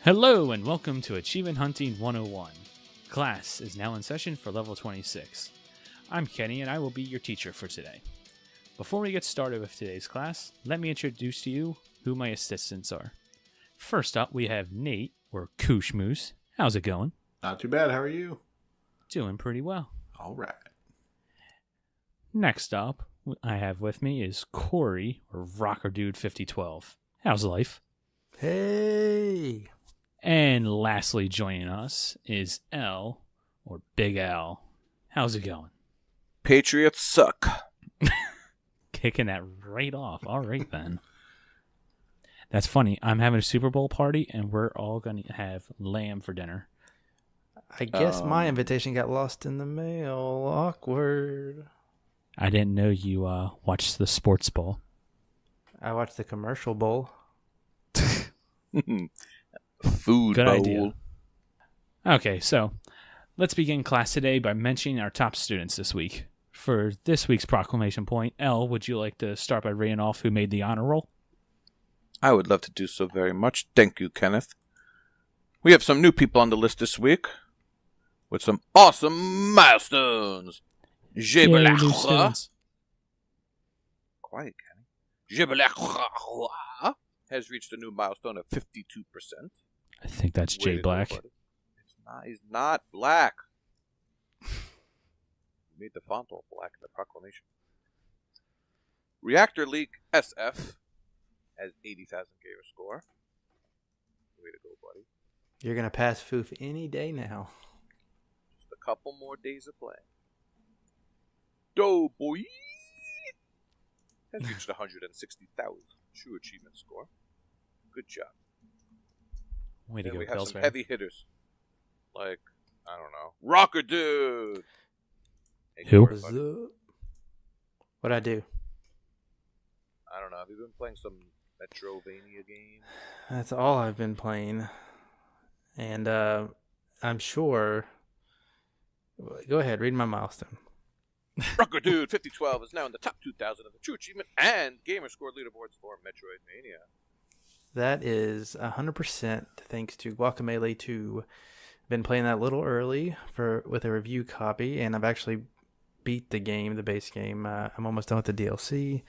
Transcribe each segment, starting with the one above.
Hello and welcome to Achievement Hunting 101. Class is now in session for level 26. I'm Kenny and I will be your teacher for today. Before we get started with today's class, let me introduce to you who my assistants are. First up, we have Nate, or Koosh Moose. How's it going? Not too bad. How are you? Doing pretty well. All right. Next up, I have with me is Corey, or Rocker Dude 5012. How's life? Hey! And lastly joining us is L, or Big L. How's it going? Patriots suck. Kicking that right off. All right, then. That's funny. I'm having a Super Bowl party, and we're all going to have lamb for dinner. I guess my invitation got lost in the mail. Awkward. I didn't know you watched the Sports Bowl. I watched the commercial bowl. Food Good bowl. idea. Okay, so let's begin class today by mentioning our top students this week. For this week's proclamation point, L, would you like to start by reading off who made the honor roll? I would love to do so very much. Thank you, Kenneth. We have some new people on the list this week with some awesome milestones. Yay, new Jebelachra. students. Quiet, Kenny. Jebelachra has reached a new milestone of 52%. I think that's Way Jay to go, Black. buddy. It's not. He's not black. You made the font all black in the proclamation. Reactor League SF has 80,000 gamer score. Way to go, buddy. You're going to pass Foof any day now. Just a couple more days of play. Doughboy has reached 160,000 true achievement score. Good job. Way to Then go, we have some Pillsbury. heavy hitters. Like, I don't know. Rocker Dude! Hey, Who? Corey, buddy. What'd I do? I don't know. Have you been playing some Metrovania game? That's all I've been playing. And I'm sure... Go ahead, read my milestone. Rocker Dude 5012 is now in the top 2,000 of the True Achievement and Gamer Score leaderboards for Metroidvania. That is 100% thanks to Wakapeil 2. Been playing that a little early with a review copy, and I've actually beat the game, the base game. I'm almost done with the DLC.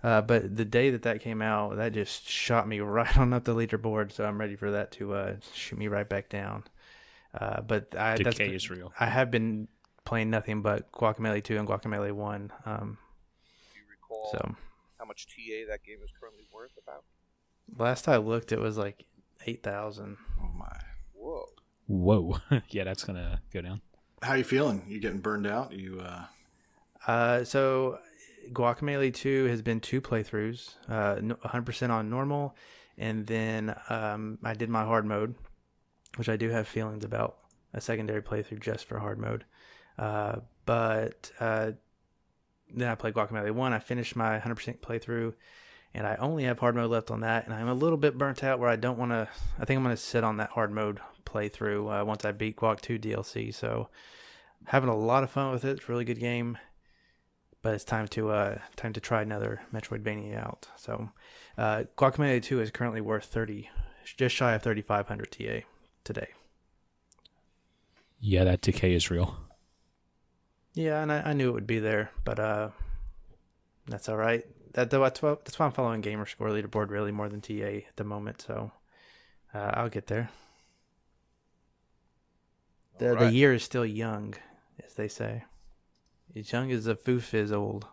But the day that came out, that just shot me right on up the leaderboard, so I'm ready for that to shoot me right back down. Decay is real. I have been playing nothing but Guacamelee 2 and Guacamelee 1. Do you recall how much TA that game is currently worth about? Last I looked, it was like 8,000. Oh my. Whoa. Whoa. Yeah, that's going to go down. How you feeling? You getting burned out? So Guacamelee 2 has been 2 playthroughs, 100% on normal, and then I did my hard mode, which I do have feelings about a secondary playthrough just for hard mode. But then I played Guacamelee 1. I finished my 100% playthrough, and I only have hard mode left on that, and I'm a little bit burnt out where I think I'm going to sit on that hard mode playthrough once I beat Guac 2 DLC. So having a lot of fun with it. It's a really good game, but it's time to try another Metroidvania out. So Guacamelee 2 is currently worth just shy of 3,500 TA today. Yeah, that decay is real. Yeah, and I knew it would be there, but that's all right. That's why I'm following Gamer Score leaderboard really more than TA at the moment, so I'll get there. The year is still young, as they say. As young as the Foof is old.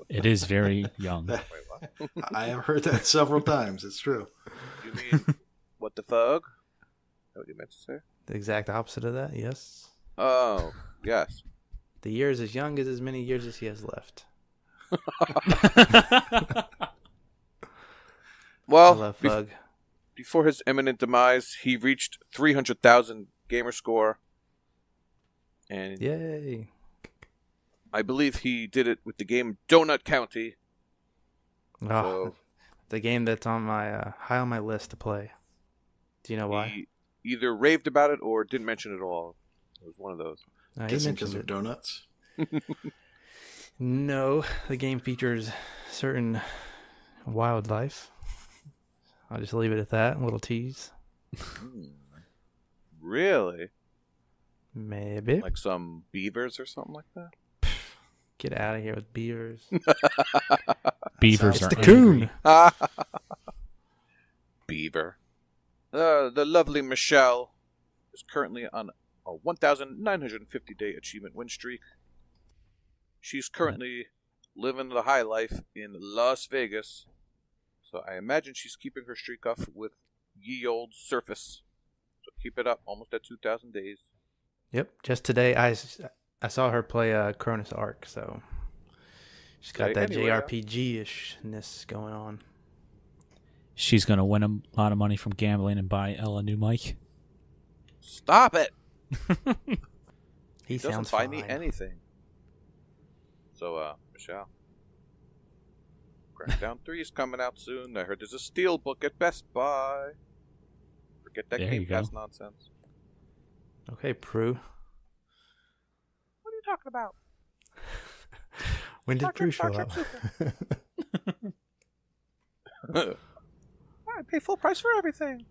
It is very young. Wait, what? I have heard that several times. It's true. You mean, what the fuck? Is that what you meant to say? The exact opposite of that, yes. Oh, yes. The year is as young as many years as he has left. Well, I love Fug. before his imminent demise, he reached 300,000 gamer score. And Yay. I believe he did it with the game Donut County. Oh, So the game that's on my high on my list to play. Do you know why? he either raved about it or didn't mention it at all. It was one of those. No, he Guessing mentioned because of it. donuts. No, the game features certain wildlife. I'll just leave it at that. A little tease. Really? Maybe. Like some beavers or something like that? Get out of here with beavers. Beavers It's are the angry. coon. Beaver. The lovely Michelle is currently on a 1,950-day achievement win streak. She's currently living the high life in Las Vegas. So I imagine she's keeping her streak up with ye old Surface. So keep it up, almost at 2,000 days. Yep. Just today, I saw her play Cronus Arc, so she's got that JRPG-ishness going on. She's going to win a lot of money from gambling and buy Ella a new mic. Stop it! He doesn't sounds buy fine. me anything. So, Michelle. Crackdown 3 is coming out soon. I heard there's a steel book at Best Buy. Forget that There Game you go. Pass nonsense. Okay, Prue. What are you talking about? When did Prue show Star up? Trek Super. I pay full price for everything.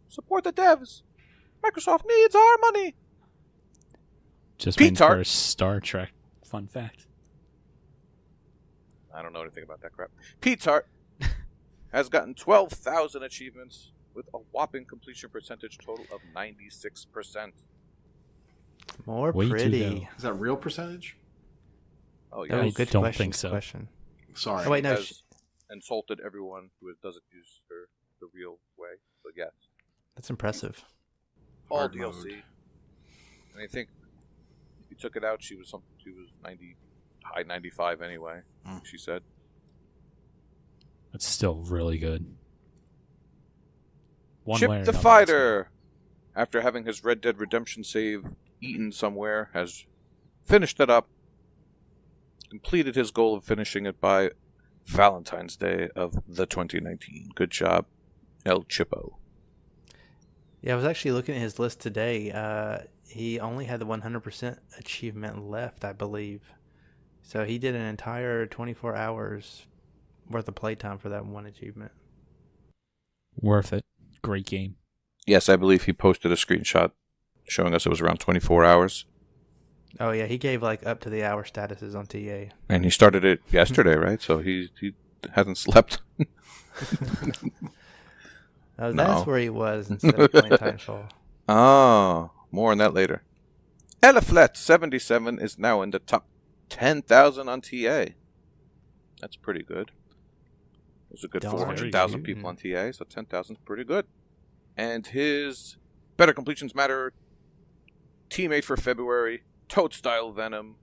Support the devs. Microsoft needs our money. Just Pete waiting Tart. for a Star Trek fun fact. I don't know anything about that crap. Pete Tart has gotten 12,000 achievements with a whopping completion percentage total of 96%. More Way too pretty. low. Is that real percentage? Oh, Oh, yeah. good don't question. think so. Good question. Sorry. Oh, wait, no. Has insulted everyone who doesn't use her the real way. So, yes. That's impressive. All Hard DLC. mode. And I think if you took it out, she was 90, high 95 anyway. She said. It's still really good. One way Chip or the another, Fighter, after having his Red Dead Redemption save eaten somewhere, has finished it up, completed his goal of finishing it by Valentine's Day of the 2019. Good job, El Chipo. Yeah, I was actually looking at his list today. He only had the 100% achievement left, I believe. So he did an entire 24 hours worth of playtime for that one achievement. Worth it. Great game. Yes, I believe he posted a screenshot showing us it was around 24 hours. Oh, yeah, he gave like up to the hour statuses on TA. And he started it yesterday, right? So he hasn't slept. Oh, No. that's where he was instead of playing Titanfall. Oh, more on that later. Eliflet77 is now in the top 10,000 on TA. That's pretty good. There's a good Darn 400,000 good. people on TA, so 10,000 is pretty good. And his Better Completions Matter teammate for February, Toad Style Venom,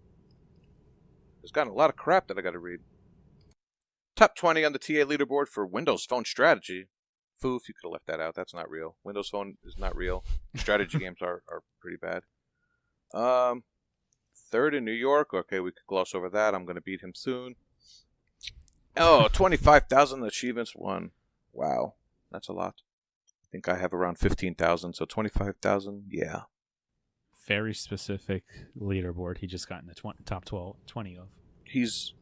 has gotten a lot of crap that I got to read. Top 20 on the TA leaderboard for Windows Phone Strategy. Foof, you could have left that out. That's not real. Windows Phone is not real. Strategy games are pretty bad. Third in New York. Okay, we could gloss over that. I'm going to beat him soon. Oh, 25,000 achievements won. Wow, that's a lot. I think I have around 15,000, so 25,000, yeah. Very specific leaderboard he just got in the top 20 of. He's,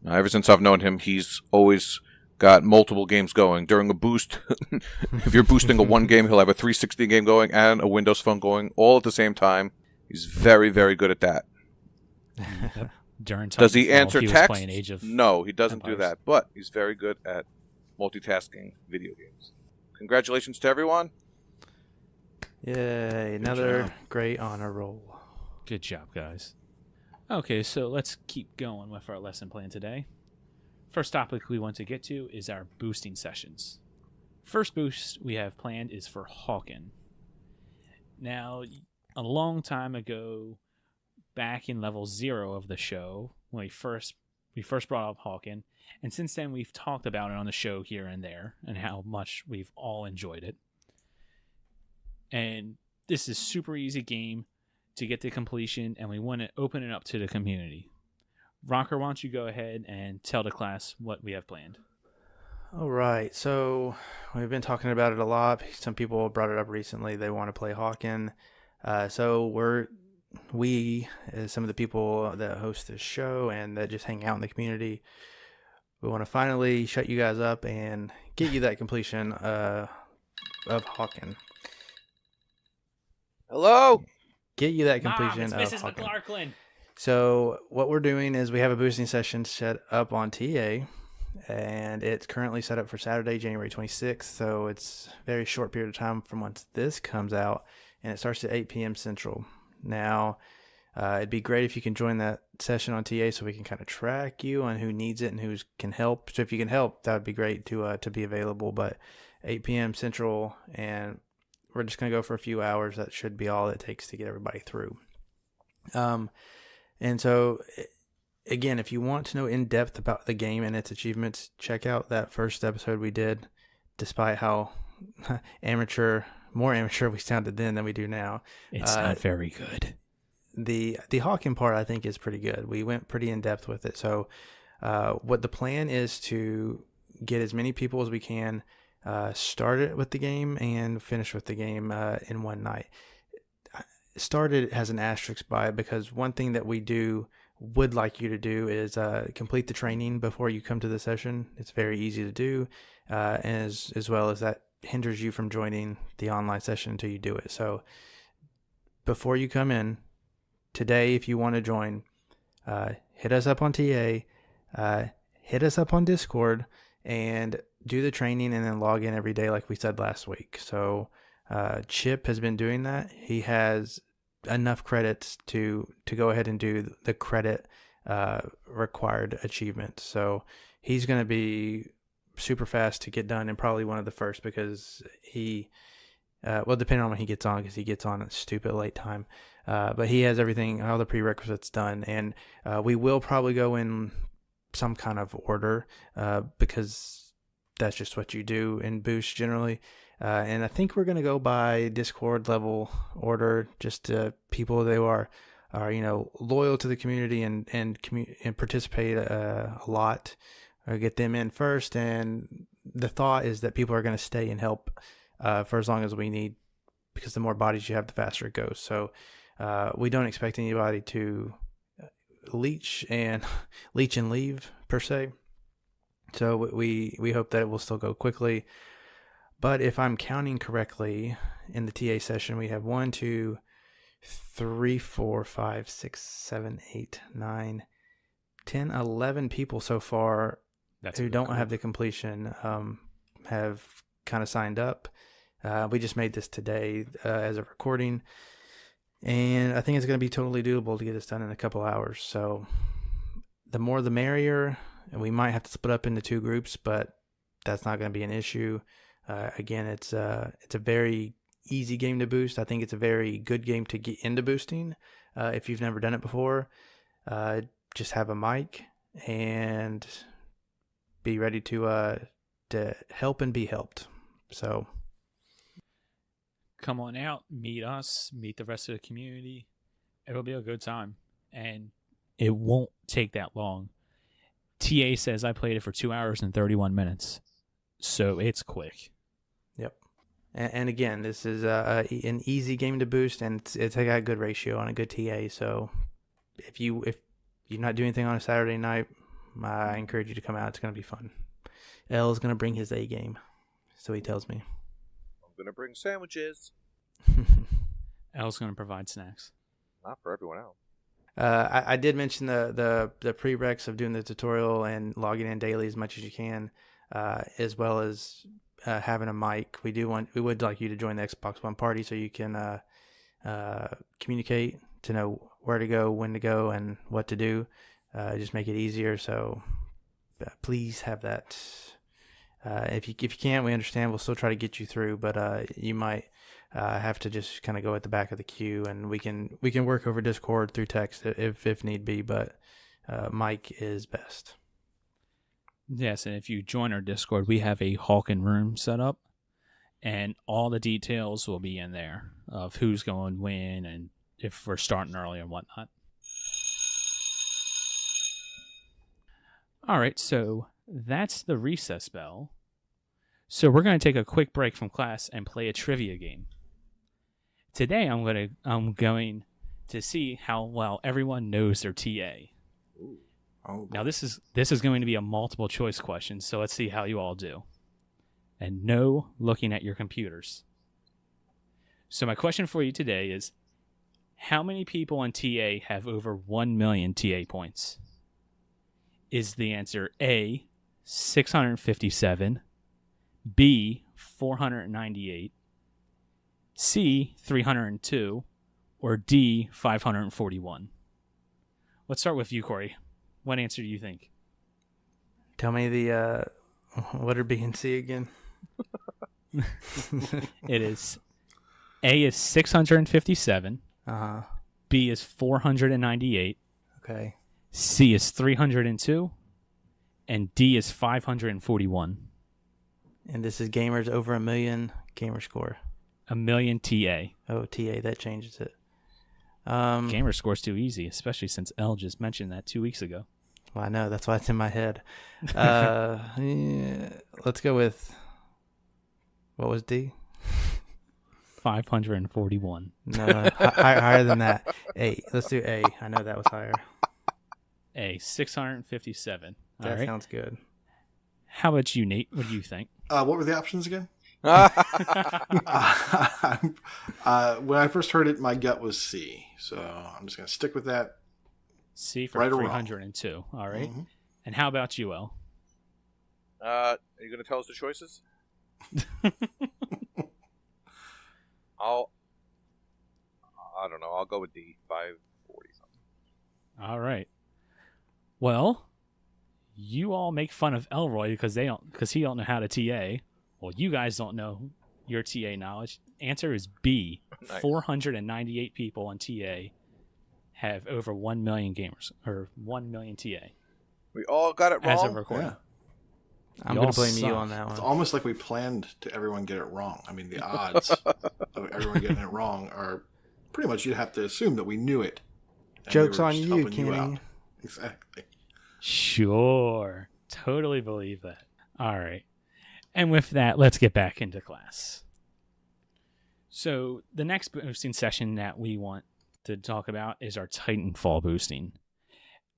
ever since I've known him, he's always got multiple games going. During a boost, if you're boosting a one game, he'll have a 360 game going and a Windows Phone going all at the same time. He's very, very good at that. During Does he Titanfall, answer he was text? playing Age of No, he doesn't do Empires. that, but he's very good at multitasking video games. Congratulations to everyone. Yay, another job. great honor roll. Good job, guys. Okay, so let's keep going with our lesson plan today. First topic we want to get to is our boosting sessions. First boost we have planned is for Hawken. Now, a long time ago, back in level 0 of the show, when we first brought up Hawken, and since then we've talked about it on the show here and there, and how much we've all enjoyed it. And this is super easy game to get to completion, and we want to open it up to the community. Rocker, why don't you go ahead and tell the class what we have planned? All right, so we've been talking about it a lot. Some people brought it up recently. They want to play Hawken. So we, as some of the people that host this show and that just hang out in the community, we want to finally shut you guys up and get you that completion of Hawken. Hello? Get you that Mom, completion it's of Mrs. Hawken. McClarklin. So what we're doing is we have a boosting session set up on TA, and it's currently set up for Saturday, January 26th. So it's a very short period of time from once this comes out, and it starts at 8 p.m. Central. Now, it'd be great if you can join that session on TA so we can kind of track you on who needs it and who can help. So if you can help, that would be great to be available. But 8 p.m. Central, and we're just going to go for a few hours. That should be all it takes to get everybody through. And so, again, if you want to know in depth about the game and its achievements, check out that first episode we did, despite how more amateur we sounded then than we do now. It's not very good. The Hawken part, I think, is pretty good. We went pretty in depth with it. So what the plan is to get as many people as we can start it with the game and finish with the game in one night. Started has an asterisk by it because one thing that we would like you to do is complete the training before you come to the session. It's very easy to do, as well as that hinders you from joining the online session until you do it. So before you come in today, if you want to join, hit us up on TA, hit us up on Discord, and do the training and then log in every day like we said last week. So Chip has been doing that. He has enough credits to go ahead and do the credit required achievement. So he's going to be super fast to get done and probably one of the first because he, depending on when he gets on, because he gets on at stupid late time. But he has everything, all the prerequisites done. And we will probably go in some kind of order because that's just what you do in Boost generally. And I think we're going to go by Discord level order, just people that are loyal to the community and participate a lot, or get them in first. And the thought is that people are going to stay and help for as long as we need, because the more bodies you have, the faster it goes. So we don't expect anybody to leech and leave per se. So we hope that it will still go quickly. But if I'm counting correctly, in the TA session, we have 1, 2, 3, 4, 5, 6, 7, 8, 9, 10, 11 people so far who don't have the completion have kind of signed up. We just made this today as a recording, and I think it's going to be totally doable to get this done in a couple hours. So the more the merrier, and we might have to split up into 2 groups, but that's not going to be an issue. Again, it's a very easy game to boost. I think it's a very good game to get into boosting. If you've never done it before, just have a mic and be ready to help and be helped. So come on out, meet us, meet the rest of the community. It'll be a good time, and it won't take that long. TA says I played it for 2 hours and 31 minutes, so it's quick. Yep. And again, this is an easy game to boost, and it's got a good ratio on a good TA. So if you're not doing anything on a Saturday night, I encourage you to come out. It's going to be fun. L's going to bring his A game, so he tells me. I'm going to bring sandwiches. L's going to provide snacks. Not for everyone else. I did mention the prereqs of doing the tutorial and logging in daily as much as you can, as well as having a mic. We would like you to join the Xbox One party so you can communicate, to know where to go, when to go, and what to do. Just make it easier. So please have that. If you can't, we understand. We'll still try to get you through, but you might have to just kind of go at the back of the queue, and we can work over Discord through text if need be. But mic is best. Yes, and if you join our Discord, we have a Hawken room set up, and all the details will be in there of who's going when and if we're starting early and whatnot. All right, so that's the recess bell. So we're going to take a quick break from class and play a trivia game. Today I'm going to see how well everyone knows their TA. Ooh. Oh, Now this is going to be a multiple choice question, so let's see how you all do. And no looking at your computers. So my question for you today is, how many people on TA have over 1 million TA points? Is the answer A, 657, B, 498, C, 302, or D, 541? Let's start with you, Corey. What answer do you think? Tell me the what are B and C again? It is A is 657, B is 498, Okay. C is 302, and D is 541. And this is gamers over 1 million gamer score. 1 million TA. Oh, TA, that changes it. Gamer score's too easy, especially since L just mentioned that 2 weeks ago. Well, I know. That's why it's in my head. Yeah, let's go with, what was D? 541. No, higher than that. A. Let's do A. I know that was higher. A, 657. All That right. sounds good. How about you, Nate? What do you think? what were the options again? When I first heard it, my gut was C. So I'm just going to stick with that. C for Right or wrong? 302. All right. Mhm. And how about you, L? Are you going to tell us the choices? I don't know. I'll go with D, 540 something. All right. Well, you all make fun of Elroy because he don't know how to TA. Well, you guys don't know your TA knowledge. Answer is B. Nice. 498 people on TA have over 1 million gamers, or 1 million TA We all got it as of wrong. recording. Yeah. I'm You going all to blame you suck. on that It's one. almost like we planned to everyone get it wrong. I mean, the odds of everyone getting it wrong are pretty much, you'd have to assume that we knew it. and we Joke's were on just you, helping Kenny. out. Exactly. Sure. Totally believe that. All right. And with that, let's get back into class. So the next boosting session that we want to talk about is our Titanfall boosting.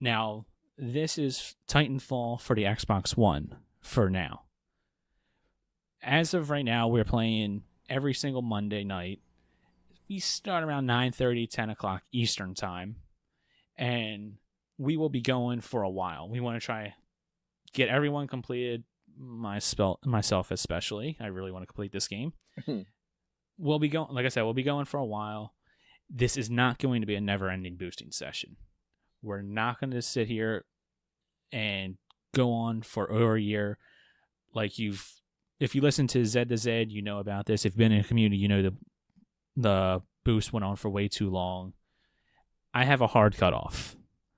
Now, this is Titanfall for the Xbox One for now. As of right now, we're playing every single Monday night. We start around 9:30, 10 o'clock Eastern time. And we will be going for a while. We want to try get everyone completed, myself especially. I really want to complete this game. We'll be going, like I said, we'll be going for a while. This is not going to be a never-ending boosting session. We're not going to sit here and go on for over a year. Like if you listen to Z to Z, you know about this. If you've been in a community, you know the boost went on for way too long. I have a hard cutoff.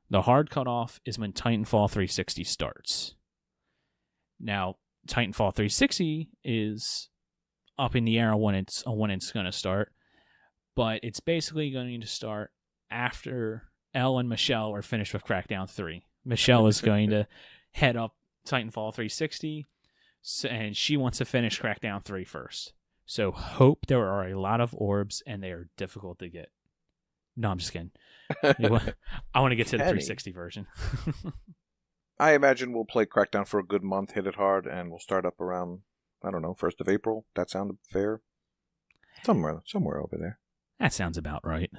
The hard cutoff is when Titanfall 360 starts. Now, Titanfall 360 is up in the air when it's going to start, but it's basically going to start after Elle and Michelle are finished with Crackdown 3. Michelle is going to head up Titanfall 360, and she wants to finish Crackdown 3 first. So hope there are a lot of orbs, and they are difficult to get. No, I'm just kidding. I want to get to the 360 version. I imagine we'll play Crackdown for a good month, hit it hard, and we'll start up around, I don't know, 1st of April. That sounded fair? Somewhere over there. That sounds about right.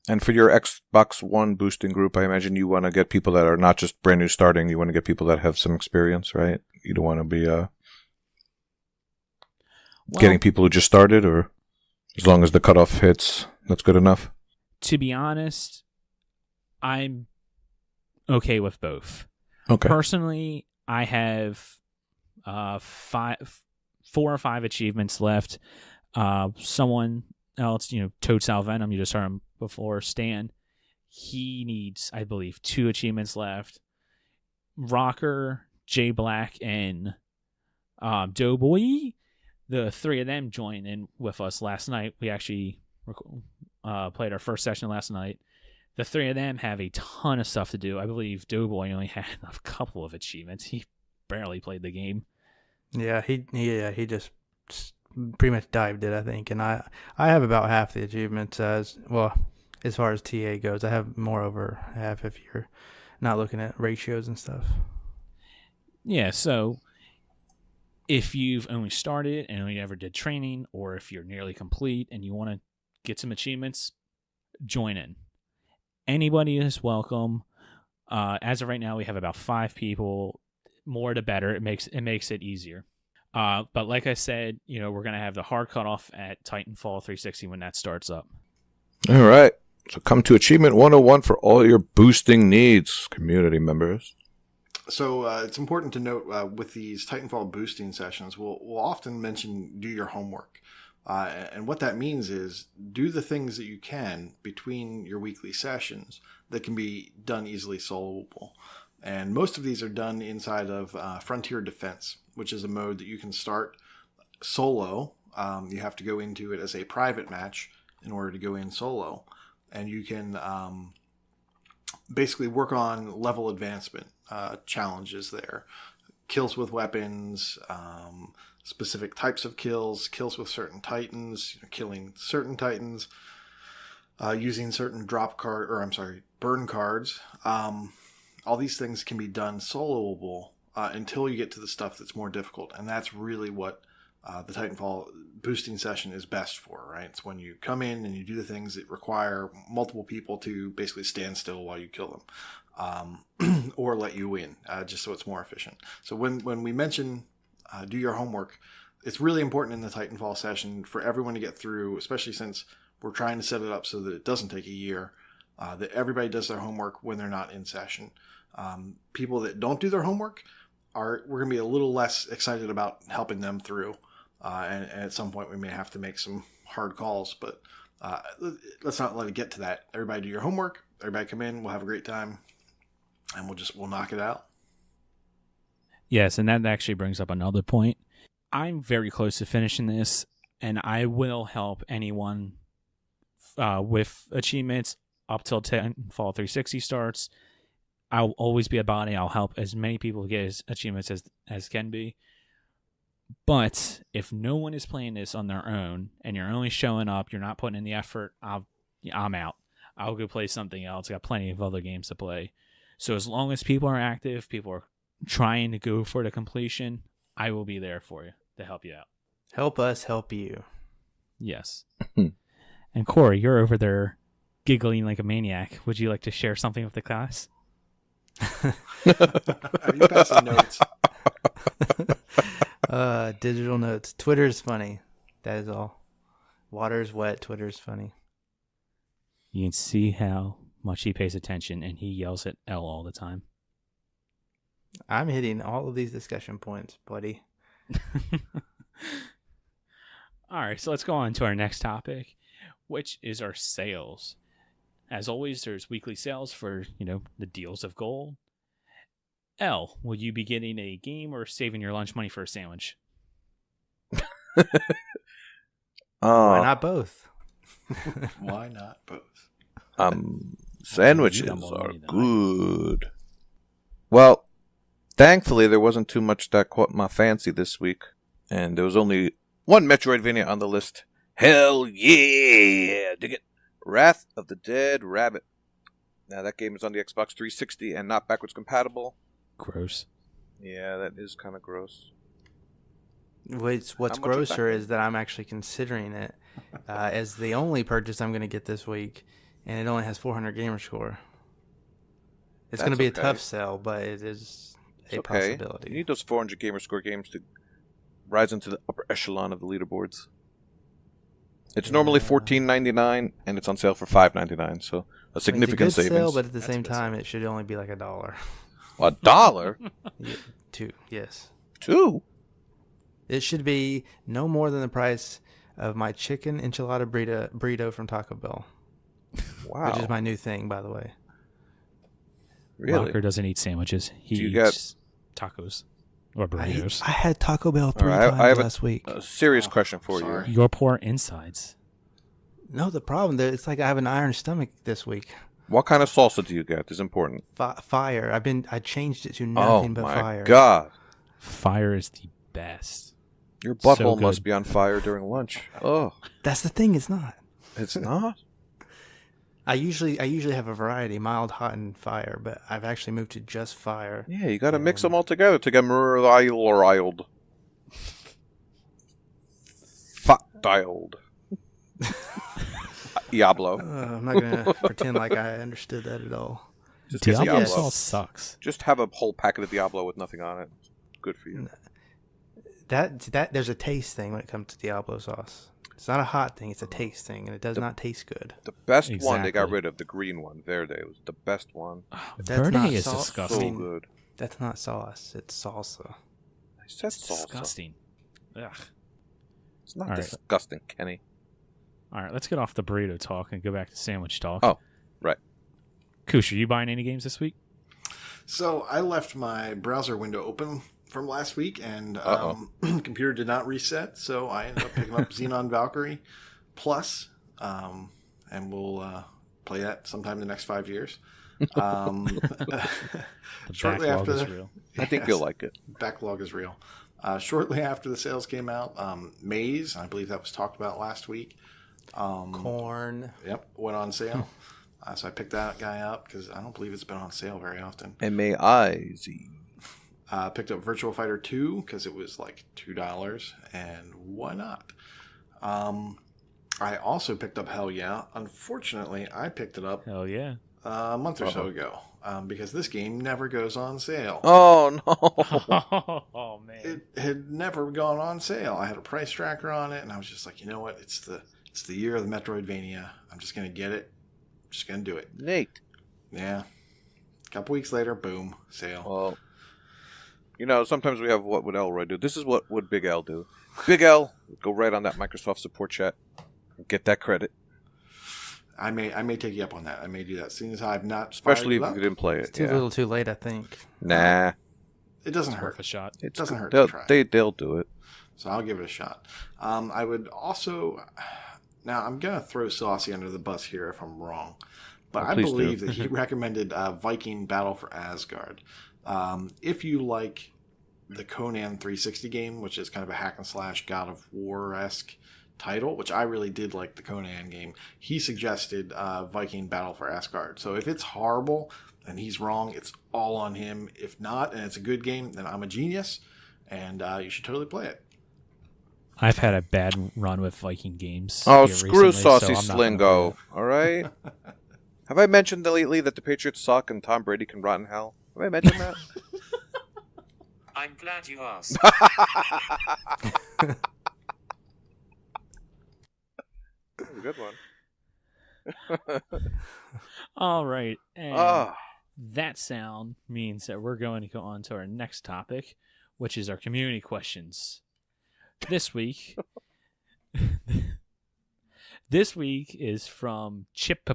And for your Xbox One boosting group, I imagine you want to get people that are not just brand new starting. You want to get people that have some experience, right? You don't want to be getting people who just started, or as long as the cutoff hits, that's good enough? To be honest, I'm okay with both. Okay. Personally, I have 4 or 5 achievements left. Someone else, Toad Salvenom, you just heard him before, Stan, he needs, I believe, 2 achievements left. Rocker, J Black, and Doughboy, the 3 of them joined in with us last night. We actually played our first session last night. The 3 of them have a ton of stuff to do. I believe Doughboy only had a couple of achievements. He barely played the game. Yeah, he just pretty much dived it, I think. And I have about half the achievements as far as TA goes. I have more over half if you're not looking at ratios and stuff. Yeah, so if you've only started and only ever did training, or if you're nearly complete and you want to get some achievements, join in. Anybody is welcome. As of right now, we have about 5 people. More the better. It makes it easier. But like I said, we're gonna have the hard cutoff at Titanfall 360 when that starts up. All right. So come to Achievement 101 for all your boosting needs, community members. So it's important to note with these Titanfall boosting sessions, we'll often mention do your homework. And what that means is do the things that you can between your weekly sessions that can be done easily soloable. And most of these are done inside of Frontier Defense, which is a mode that you can start solo. You have to go into it as a private match in order to go in solo. And you can basically work on level advancement challenges there. Kills with weapons, specific types of kills with certain titans, killing certain titans, using certain burn cards. All these things can be done soloable until you get to the stuff that's more difficult. And that's really what the Titanfall boosting session is best for, right? It's when you come in and you do the things that require multiple people to basically stand still while you kill them, or let you win, just so it's more efficient. So when we mention do your homework, it's really important in the Titanfall session for everyone to get through, especially since we're trying to set it up so that it doesn't take a year, that everybody does their homework when they're not in session. People that don't do their homework, we're going to be a little less excited about helping them through. And at some point we may have to make some hard calls, but let's not let it get to that. Everybody do your homework. Everybody come in. We'll have a great time, and we'll knock it out. Yes, and that actually brings up another point. I'm very close to finishing this, and I will help anyone with achievements up till Titanfall 360 starts. I'll always be a body. I'll help as many people get as achievements as can be. But if no one is playing this on their own and you're only showing up, you're not putting in the effort, I'm out. I'll go play something else. I got plenty of other games to play. So as long as people are active, people are trying to go for the completion, I will be there for you to help you out. Help us help you. Yes. And Corey, you're over there giggling like a maniac. Would you like to share something with the class? Are you passing notes? Digital notes. Twitter's funny. That is all. Water's wet. Twitter's funny. You can see how much he pays attention, and he yells at L all the time. I'm hitting all of these discussion points, buddy. All right, so let's go on to our next topic, which is our sales. As always, there's weekly sales for, the deals of gold. L, will you be getting a game or saving your lunch money for a sandwich? Why not both? Why not both? Sandwiches are good. Well, thankfully there wasn't too much that caught my fancy this week, and there was only one Metroidvania on the list. Hell yeah! Dig it. Wrath of the Dead Rabbit. Now that game is on the Xbox 360 and not backwards compatible. Gross. Yeah, that is kind of gross. What's grosser is that I'm actually considering it as the only purchase I'm going to get this week, and it only has 400 gamer score. It's going to be a tough sell, but it is a possibility. You need those 400 gamer score games to rise into the upper echelon of the leaderboards. It's normally $14.99, and it's on sale for $5.99, so a significant savings. Sale, but at the same time, it should only be like $1. $1? Yeah, $2, yes. $2? It should be no more than the price of my chicken enchilada burrito from Taco Bell. Wow. Which is my new thing, by the way. Really? Walker doesn't eat sandwiches. He eats tacos or burritos. I had Taco Bell three times last week. A serious question for you. Your poor insides. No, the problem, it's like I have an iron stomach this week. What kind of salsa do you get? Is important. Fire. I changed it to nothing but fire. Oh my God. Fire is the best. Your butthole must be on fire during lunch. Oh. That's the thing, it's not. It's not? I usually have a variety, mild, hot, and fire, but I've actually moved to just fire. Yeah, you got to mix them all together to get riled. Fuck-dialed. Diablo. I'm not gonna pretend like I understood that at all. Just get Diablo Yes. sauce sucks. Just have a whole packet of Diablo with nothing on it. Good for you. That there's a taste thing when it comes to Diablo sauce. It's not a hot thing; it's a taste thing, and it does not taste good. The best one they got Exactly. rid of, the green one, Verde, was the best one. That's Verde not is sauce. So disgusting. good. That's not sauce; it's salsa. I said It's salsa. disgusting. Ugh. It's not All right. disgusting, Kenny. All right, let's get off the burrito talk and go back to sandwich talk. Oh, right. Kush, are you buying any games this week? So I left my browser window open from last week, and computer did not reset. So I ended up picking up Xenon Valkyrie Plus, and we'll play that sometime in the next 5 years. The Shortly backlog after is the- real. I think you'll like it. Backlog is real. Shortly after the sales came out, Maze, I believe that was talked about last week. Corn. Yep, went on sale. So I picked that guy up because I don't believe it's been on sale very often. M-A-I-Z. Picked up Virtual Fighter 2 because it was like $2, and why not? I also picked up Hell Yeah. Unfortunately, I picked it up Hell yeah. a month or so ago because this game never goes on sale. Oh, no. Oh man. It had never gone on sale. I had a price tracker on it, and I was just like, you know what? It's the year of the Metroidvania. I'm just gonna get it. Just gonna do it. Nate. Yeah. A couple weeks later, boom, sale. Well, sometimes we have what would Elroy do. This is what would Big L do. Big L, go right on that Microsoft support chat and get that credit. I may take you up on that. I may do that. Seeing as how I've not, Especially if fired you it up, didn't play It's it. too Yeah. little, too late. I think. Nah. it doesn't Worth hurt. a shot. It doesn't hurt They'll, to try. they'll do it. So I'll give it a shot. I would also. Now I'm gonna throw Saucy under the bus here if I'm wrong, but I Please do. believe that he recommended Viking Battle for Asgard. If you like the Conan 360 game, which is kind of a hack and slash God of War-esque title, which I really did like the Conan game, he suggested Viking Battle for Asgard. So if it's horrible and he's wrong, it's all on him. If not, and it's a good game, then I'm a genius, and you should totally play it. I've had a bad run with Viking games. Oh, here screw recently, Saucy so I'm not gonna Slingo. All right? Have I mentioned lately that the Patriots suck and Tom Brady can rot in hell? Have I mentioned that? I'm glad you asked. That was a good one. All right. And Ah. that sound means that we're going to go on to our next topic, which is our community questions. This week, is from Chip.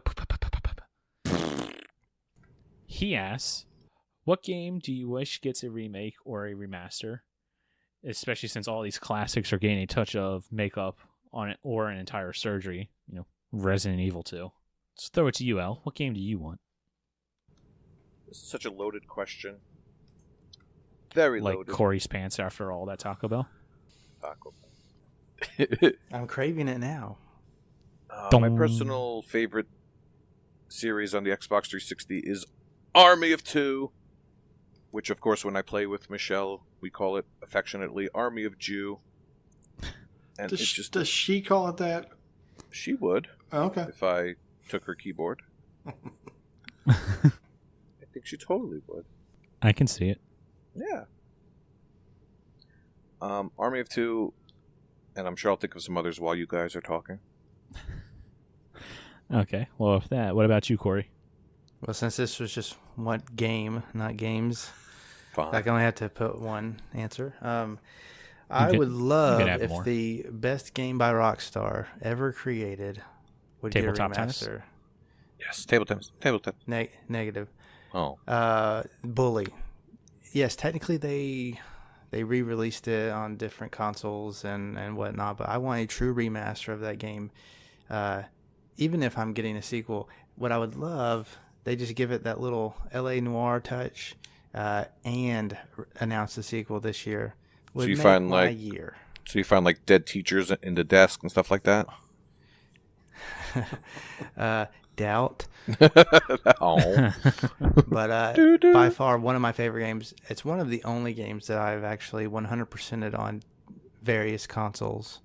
He asks, "What game do you wish gets a remake or a remaster? Especially since all these classics are getting a touch of makeup on it or an entire surgery. Resident Evil 2. Let's throw it to you, Al. What game do you want? This is such a loaded question. Very Like loaded. Corey's pants after all that Taco Bell? Taco. I'm craving it now. My personal favorite series on the Xbox 360 is Army of Two, which, of course, when I play with Michelle, we call it affectionately Army of Jew. And Does, it's just does she call it that? she would Oh, okay. if I took her keyboard. I think she totally would. I can see it. Yeah. Army of Two, and I'm sure I'll think of some others while you guys are talking. Okay. Well, if that, what about you, Corey? Well, since this was just one game, not games, Fine. I can only have to put one answer. I could- would love add if more. the best game by Rockstar ever created would get a Tabletop tennis? remaster. Yes, table tennis. Table tennis. Negative. Oh. Bully. Yes, technically they re-released it on different consoles and whatnot, but I want a true remaster of that game. Even if I'm getting a sequel, what I would love, they just give it that little LA Noire touch and announce the sequel this year. Would you make find, my like- year. So you find like dead teachers in the desk and stuff like that? doubt. Oh. But by far, one of my favorite games. It's one of the only games that I've actually 100%ed on various consoles.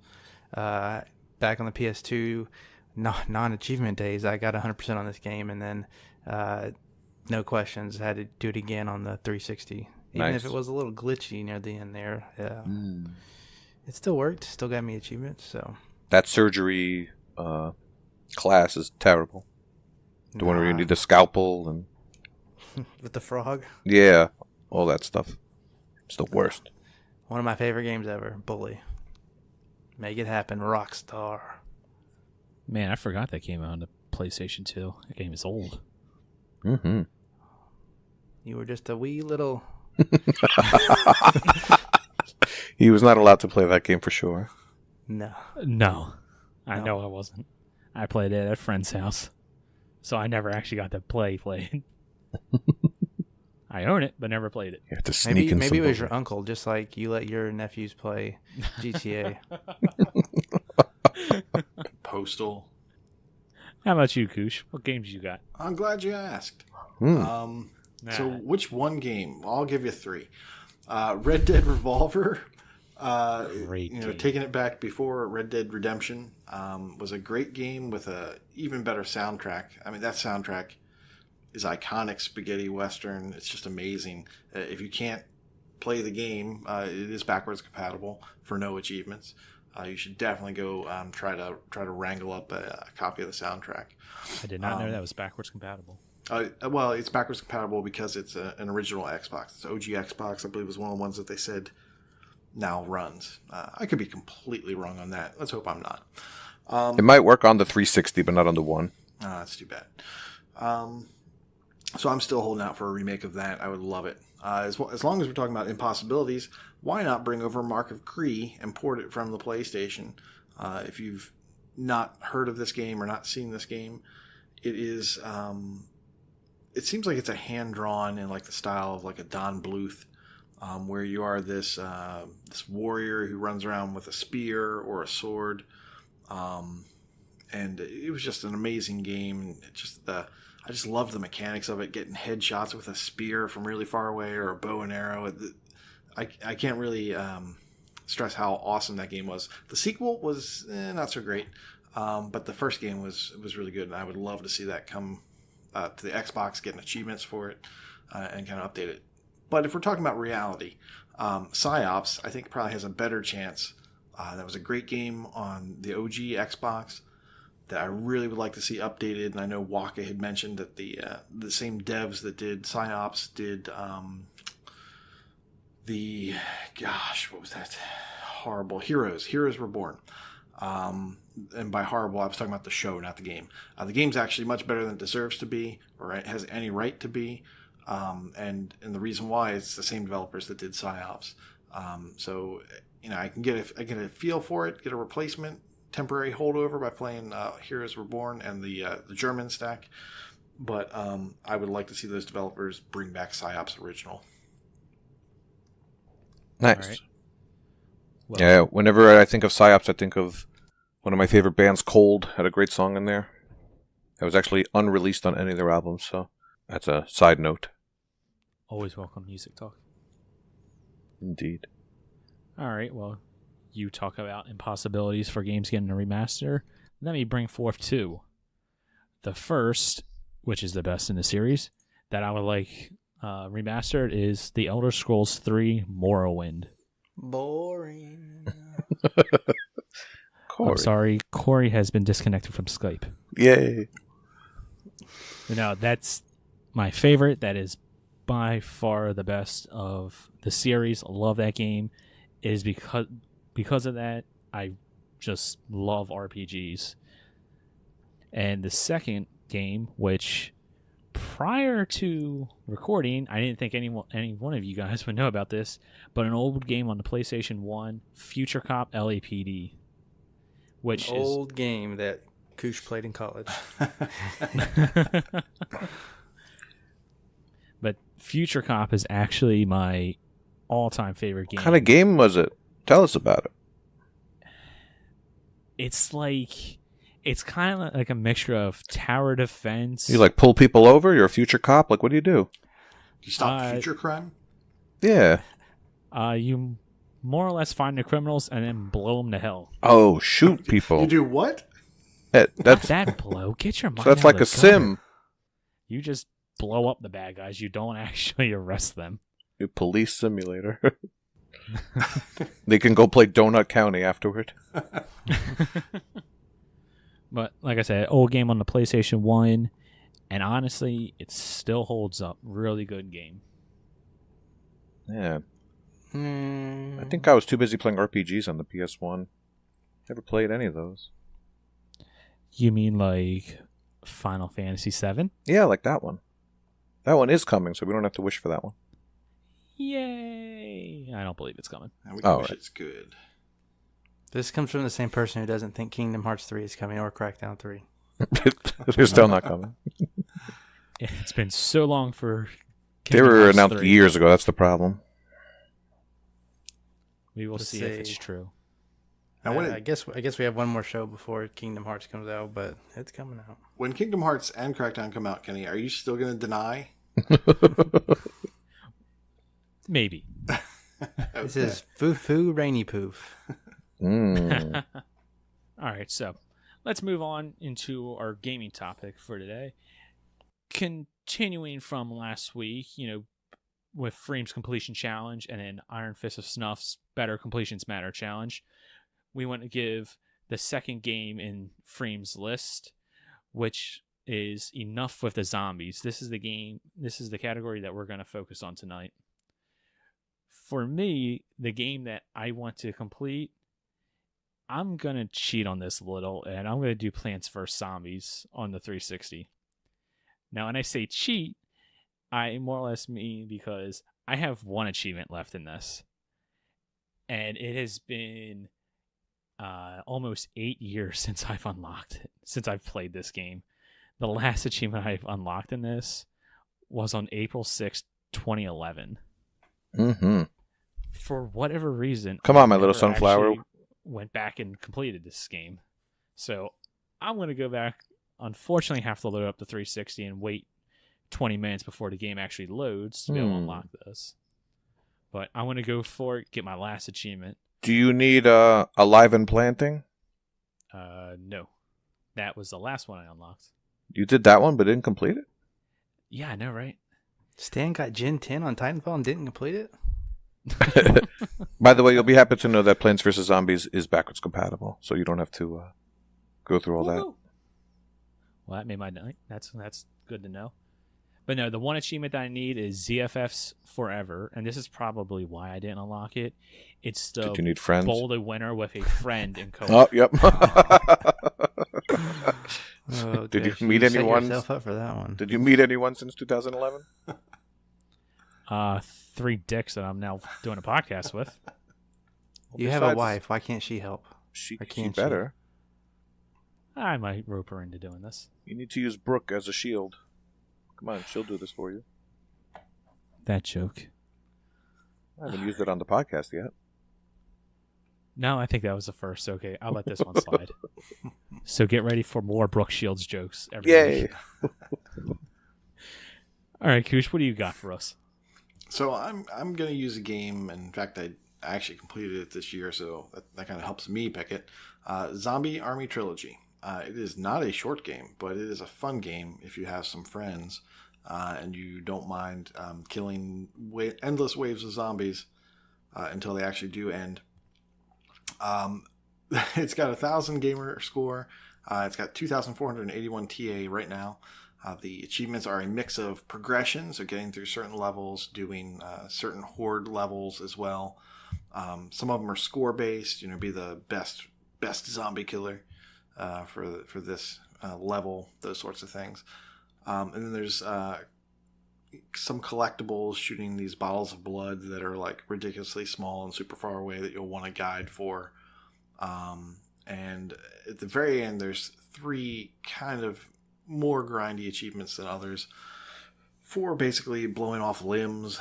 Back on the PS2, non-achievement days, I got 100% on this game, and then no questions, had to do it again on the 360. Even if it was a little glitchy near the end there. It still worked, still got me achievements. So That surgery class is terrible. The one where you need the scalpel and with the frog. yeah, all that stuff. It's the worst. One of my favorite games ever, Bully. Make it happen, Rockstar. Man, I forgot that came out on the PlayStation 2. That game is old. Mm-hmm. You were just a wee little... He was not allowed to play that game for sure. No. No. I know I wasn't. I played it at a friend's house. So I never actually got to play it. I own it, but never played it. You have to sneak in Maybe it was some your uncle, just like you let your nephews play GTA. Postal. How about you, Koosh? What games you got? I'm glad you asked. Hmm. So which one game? I'll give you three. Red Dead Revolver. Great game. Taking it back before Red Dead Redemption was a great game with a even better soundtrack. I mean, that soundtrack is iconic spaghetti western. It's just amazing. If you can't play the game, it is backwards compatible for no achievements. You should definitely go try to wrangle up a copy of the soundtrack. I did not know that was backwards compatible. Well, it's backwards compatible because it's an original Xbox. It's OG Xbox, I believe, was one of the ones that they said now runs. I could be completely wrong on that. Let's hope I'm not. It might work on the 360, but not on the One. That's too bad. So I'm still holding out for a remake of that. I would love it. As long as we're talking about impossibilities, why not bring over Mark of Cree and port it from the PlayStation? If you've not heard of this game or not seen this game, it is... it seems like it's a hand-drawn in like the style of like a Don Bluth, where you are this warrior who runs around with a spear or a sword. And it was just an amazing game. I just love the mechanics of it, getting headshots with a spear from really far away or a bow and arrow. I can't really stress how awesome that game was. The sequel was not so great, but the first game was really good, and I would love to see that come to the Xbox, getting achievements for it, and kind of update it. But if we're talking about reality, PsyOps, I think, probably has a better chance. That was a great game on the OG Xbox that I really would like to see updated. And I know Waka had mentioned that the same devs that did PsyOps did what was that? Horrible. Heroes Were Born. And by horrible, I was talking about the show, not the game. The game's actually much better than it deserves to be, or it has any right to be. And the reason why is the same developers that did PsyOps. So I can get a feel for it, get a replacement, temporary holdover by playing Heroes Were Born and the German stack. But I would like to see those developers bring back PsyOps original. Nice. Right. Well, Yeah, whenever I think of PsyOps, I think of one of my favorite bands, Cold, had a great song in there. That was actually unreleased on any of their albums, so that's a side note. always welcome music talk. Indeed. All right, well, you talk about impossibilities for games getting a remaster. Let me bring forth two. The first, which is the best in the series, that I would like remastered is The Elder Scrolls 3 Morrowind. Boring. I'm sorry, Corey has been disconnected from Skype. Yay. No, that's my favorite. That is by far the best of the series. I love that game. It is because of that, I just love RPGs. And the second game, which prior to recording, I didn't think any one of you guys would know about this, but an old game on the PlayStation 1, Future Cop LAPD. Which An old game that Koosh played in college. But Future Cop is actually my all-time favorite game. What kind of game was it? Tell us about it. It's like It's kind of like a mixture of tower defense. You like pull people over? You're a future cop? Like, what do you do? Do you stop future crime? Yeah. You more or less find the criminals and then blow them to hell. Oh, shoot people. You do what? Not That's that blow. Get your mind so that's out like of a the gutter. sim. You just blow up the bad guys. You don't actually arrest them. A police simulator. They can go play Donut County afterward. But like I said, old game on the PlayStation 1, and honestly, it still holds up. Really good game. Yeah. I think I was too busy playing RPGs on the PS1. Never played any of those. You mean like Final Fantasy VII? Yeah, like that one. That one is coming, so we don't have to wish for that one. Yay! I don't believe it's coming. And we can wish right. it's good. This comes from the same person who doesn't think Kingdom Hearts 3 is coming or Crackdown 3. They're still not coming. It's been so long for They Kingdom were Hearts announced 3. years ago. That's the problem. We will Let's see if it's see. true. Now, when I guess we have one more show before Kingdom Hearts comes out, but it's coming out. when Kingdom Hearts and Crackdown come out, Kenny, are you still going to deny? Maybe. This is Foo Rainy Poof. Mm. All right, so let's move on into our gaming topic for today. Continuing from last week, with Freem's Completion Challenge and then Iron Fist of Snuff's Better Completions Matter Challenge, we want to give the second game in Freem's list, which is Enough with the Zombies. This is the category that we're going to focus on tonight. For me, the game that I want to complete, I'm going to cheat on this a little, and I'm going to do Plants vs. Zombies on the 360. Now, when I say cheat, I more or less mean because I have one achievement left in this. And it has been almost 8 years since I've unlocked it, since I've played this game. The last achievement I've unlocked in this was on April 6th, 2011. Mm-hmm. For whatever reason, Come on, my I little never sunflower. actually went back and completed this game. So I'm going to go back. Unfortunately, have to load up the 360 and wait 20 minutes before the game actually loads to be able to unlock this. But I want to go for it, get my last achievement. Do you need Alive and Planting? No. That was the last one I unlocked. You did that one but didn't complete it? Yeah, I know, right? Stan got Gen 10 on Titanfall and didn't complete it? By the way, you'll be happy to know that Plants vs. Zombies is backwards compatible, so you don't have to go through all that. Woo-hoo. Well, that made my night. That's good to know. But no, the one achievement that I need is ZFF's Forever, and this is probably why I didn't unlock it. It's the Did you need friends? bold a winner with a friend in co-op. Oh, yep. Oh, Did you gosh, meet set anyone? yourself up for that one. Did you meet anyone since 2011? 3 dicks that I'm now doing a podcast with. You have a Besides, wife. Why can't she help? She Or can't she? better. I might rope her into doing this. You need to use Brooke as a shield. Come on, she'll do this for you. That joke. I haven't used it on the podcast yet. No, I think that was the first. Okay, I'll let this one slide. So get ready for more Brooke Shields jokes every Yay! week. All right, Koosh, what do you got for us? So I'm going to use a game. In fact, I actually completed it this year, so that kind of helps me pick it. Zombie Army Trilogy. It is not a short game, but it is a fun game if you have some friends and you don't mind killing endless waves of zombies until they actually do end. It's got 1,000 gamer score. It's got 2,481 TA right now. The achievements are a mix of progression, so getting through certain levels, doing certain horde levels as well. Some of them are score based. Be the best zombie killer for this level, those sorts of things. And then there's some collectibles, shooting these bottles of blood that are like ridiculously small and super far away that you'll want a guide for. And at the very end, there's 3 kind of more grindy achievements than others for basically blowing off limbs,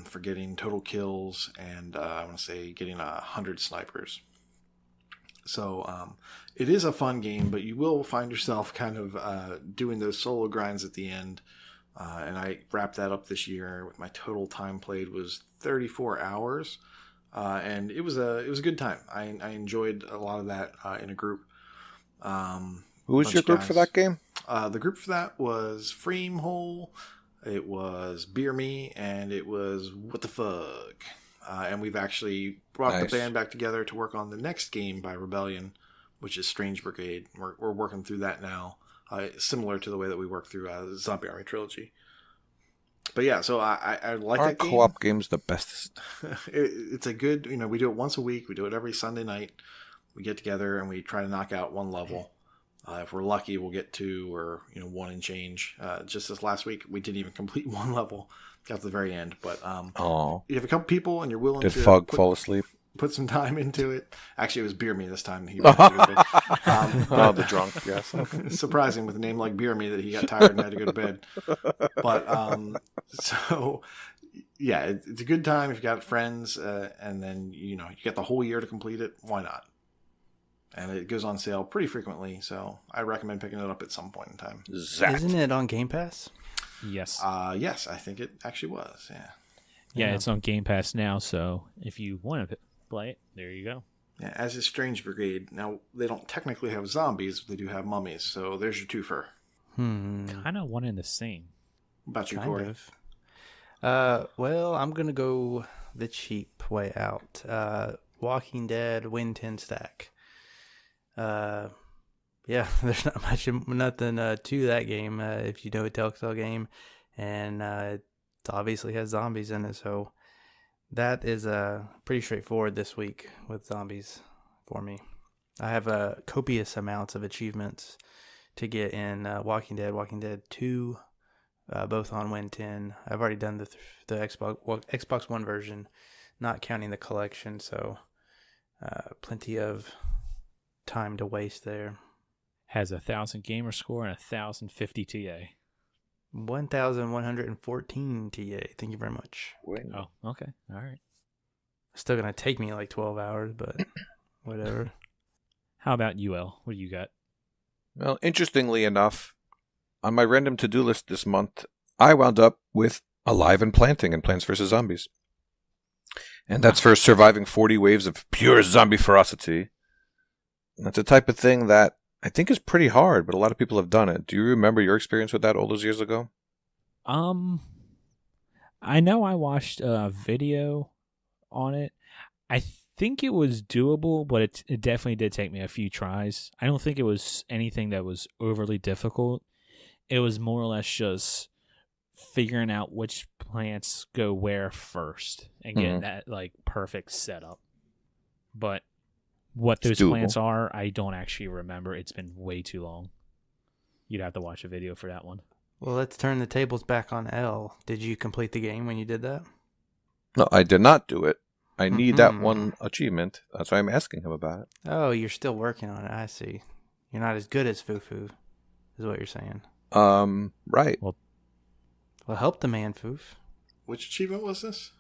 for getting total kills, and I want to say getting 100 snipers. So it is a fun game, but you will find yourself kind of doing those solo grinds at the end. And I wrapped that up this year. My total time played was 34 hours, and it was a good time. I enjoyed a lot of that in a group. Who was your group for that game? The group for that was Freemhole, it was Beer Me, and it was What the Fuck. And we've actually brought the band back together to work on the next game by Rebellion, which is Strange Brigade. We're working through that now, similar to the way that we worked through Zombie Army Trilogy. But yeah, so I like that game. Co-op game's the bestest. It's a good, we do it once a week. We do it every Sunday night. We get together and we try to knock out one level. If we're lucky, we'll get 2 or one and change. Just this last week, we didn't even complete one level. Got to the very end, but you have a couple people and you're willing to Fug fall asleep? Put some time into it. Actually, it was Beer Me this time. He went to go to bed. The drunk, yes. Surprising with a name like Beer Me that he got tired and had to go to bed. But so yeah, it's a good time if you got friends, and then you get the whole year to complete it. Why not? And it goes on sale pretty frequently, so I recommend picking it up at some point in time. Isn't it on Game Pass? Yes. Yes, I think it actually was. Yeah. Yeah, it's on Game Pass now, so if you want to play it, there you go. Yeah, as is Strange Brigade. Now, they don't technically have zombies, but they do have mummies, so there's your twofer. Kind of one and the same. What about you, Kind Corey? of. Well, I'm going to go the cheap way out. Walking Dead Win 10 stack. Yeah, there's nothing to that game if you know a Telltale game, and it obviously has zombies in it, so that is pretty straightforward this week with zombies for me. I have copious amounts of achievements to get in Walking Dead 2, both on Win 10. I've already done the Xbox One version, not counting the collection, so plenty of time to waste there. Has 1,000 gamer score and 1,050 TA. 1,114 TA. Thank you very much. Oh, okay. All right. Still gonna take me like 12 hours, but whatever. How about UL? What do you got? Well, interestingly enough, on my random to-do list this month, I wound up with Alive and Planting in Plants vs. Zombies. And that's for surviving 40 waves of pure zombie ferocity. And that's a type of thing that I think is pretty hard, but a lot of people have done it. Do you remember your experience with that all those years ago? I know I watched a video on it. I think it was doable, but it definitely did take me a few tries. I don't think it was anything that was overly difficult. It was more or less just figuring out which plants go where first and getting that like perfect setup. But what those plants are, I don't actually remember. It's been way too long. You'd have to watch a video for that one. Well, let's turn the tables back on L. Did you complete the game when you did that? No, I did not do it. I need that one achievement. That's why I'm asking him about it. Oh, you're still working on it. I see. You're not as good as Fufu, is what you're saying. Right. Well, help the man, Foof. Which achievement was this?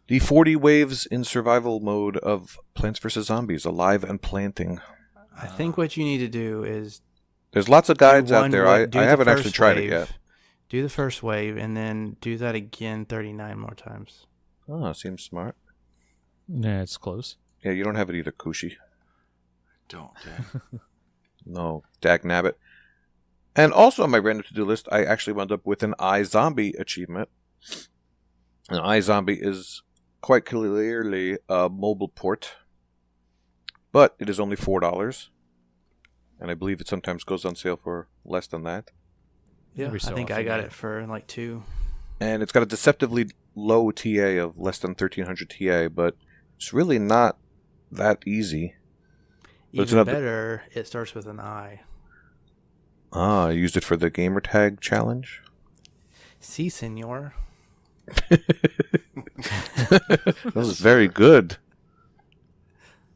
The 40 waves in survival mode of Plants vs. Zombies, Alive and Planting. I think what you need to do is... There's lots of guides out there. I haven't actually tried it yet. Do the first wave, and then do that again 39 more times. Oh, seems smart. Yeah, it's close. Yeah, you don't have it either, Kushi. Don't. No, dagnabbit. And also on my random to-do list, I actually wound up with an iZombie achievement. An iZombie is quite clearly a mobile port, but it is only $4. And I believe it sometimes goes on sale for less than that. Yeah, I think I got it for like $2. And it's got a deceptively low TA of less than 1,300 TA, but it's really not that easy. Even better, it starts with an I. Ah, I used it for the gamer tag challenge? Si, senor. That was very good.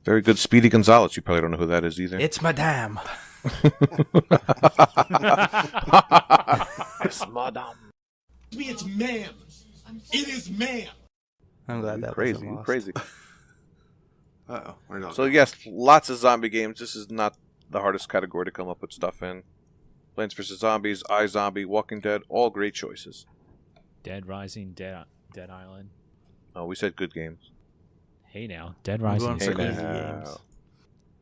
Very good. Speedy Gonzalez. You probably don't know who that is either. It's Madame. It's Madame. It's ma'am. It is ma'am. I'm glad that crazy. wasn't lost. Crazy. Uh-oh. Where'd it all So go? yes, lots of zombie games. This is not the hardest category to come up with stuff in. Plants vs. Zombies, iZombie, Walking Dead, all great choices. Dead Rising, Dead Island. Oh, we said good games. Hey now, Dead I'm Rising. going is for Hey easy now. games.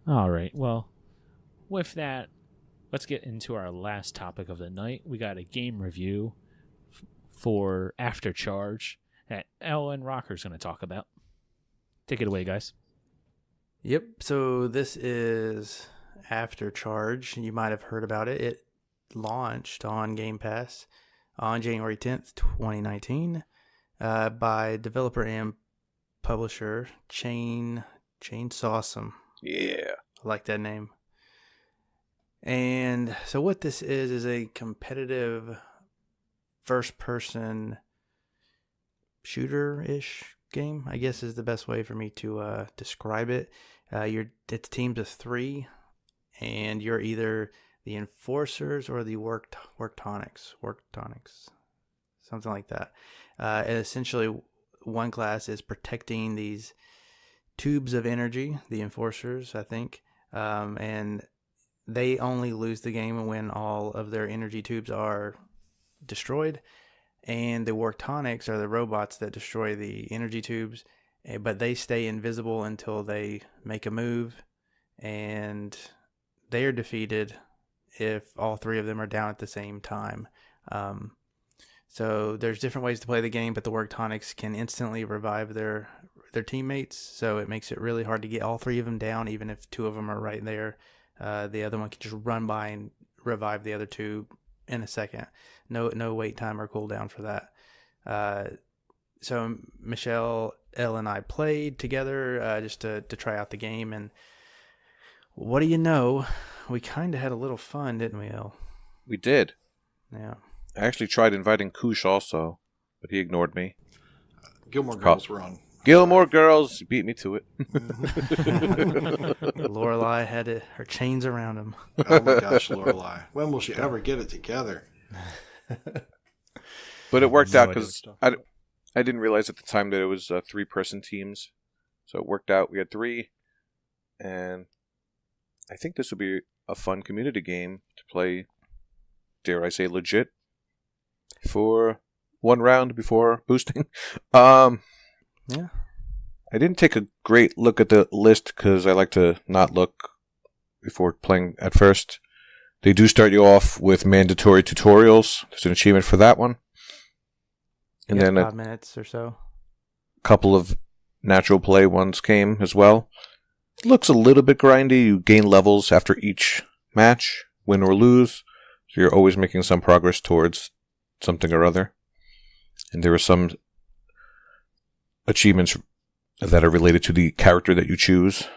All right. Well, with that, let's get into our last topic of the night. We got a game review for After Charge that Ellen Rocker's going to talk about. Take it away, guys. Yep. So this is After Charge. You might have heard about it. It launched on Game Pass on January 10th, 2019, by developer and publisher Chain Sawsome. Yeah. I like that name. And so what this is a competitive first-person shooter-ish game, I guess is the best way for me to describe it. It's teams of 3, and you're either the enforcers or the worktonics, something like that. And essentially, one class is protecting these tubes of energy, the enforcers, I think, and they only lose the game when all of their energy tubes are destroyed. And the Worktonics are the robots that destroy the energy tubes, but they stay invisible until they make a move, and they are defeated if all 3 of them are down at the same time. So there's different ways to play the game, but the Worktonics can instantly revive their teammates, so it makes it really hard to get all 3 of them down, even if 2 of them are right there. The other one can just run by and revive the other 2 in a second. No wait time or cooldown for that. So Michelle, Elle, and I played together just to try out the game, and what do you know? We kind of had a little fun, didn't we, Elle? We did. Yeah. I actually tried inviting Koosh also, but he ignored me. Gilmore Girls were on. Gilmore Girls beat me to it. Lorelai had her chains around him. Oh my gosh, Lorelai. When will she ever get it together? But it worked No out idea because what you're talking I didn't realize at the time that it was 3-person teams. So it worked out. We had 3. And I think this would be a fun community game to play, dare I say, legit, for one round before boosting. Yeah. I didn't take a great look at the list because I like to not look before playing at first. They do start you off with mandatory tutorials. There's an achievement for that one. And then 5 minutes or so. couple of natural play ones came as well. It looks a little bit grindy. You gain levels after each match, win or lose. So you're always making some progress towards something or other. And there are some achievements that are related to the character that you choose.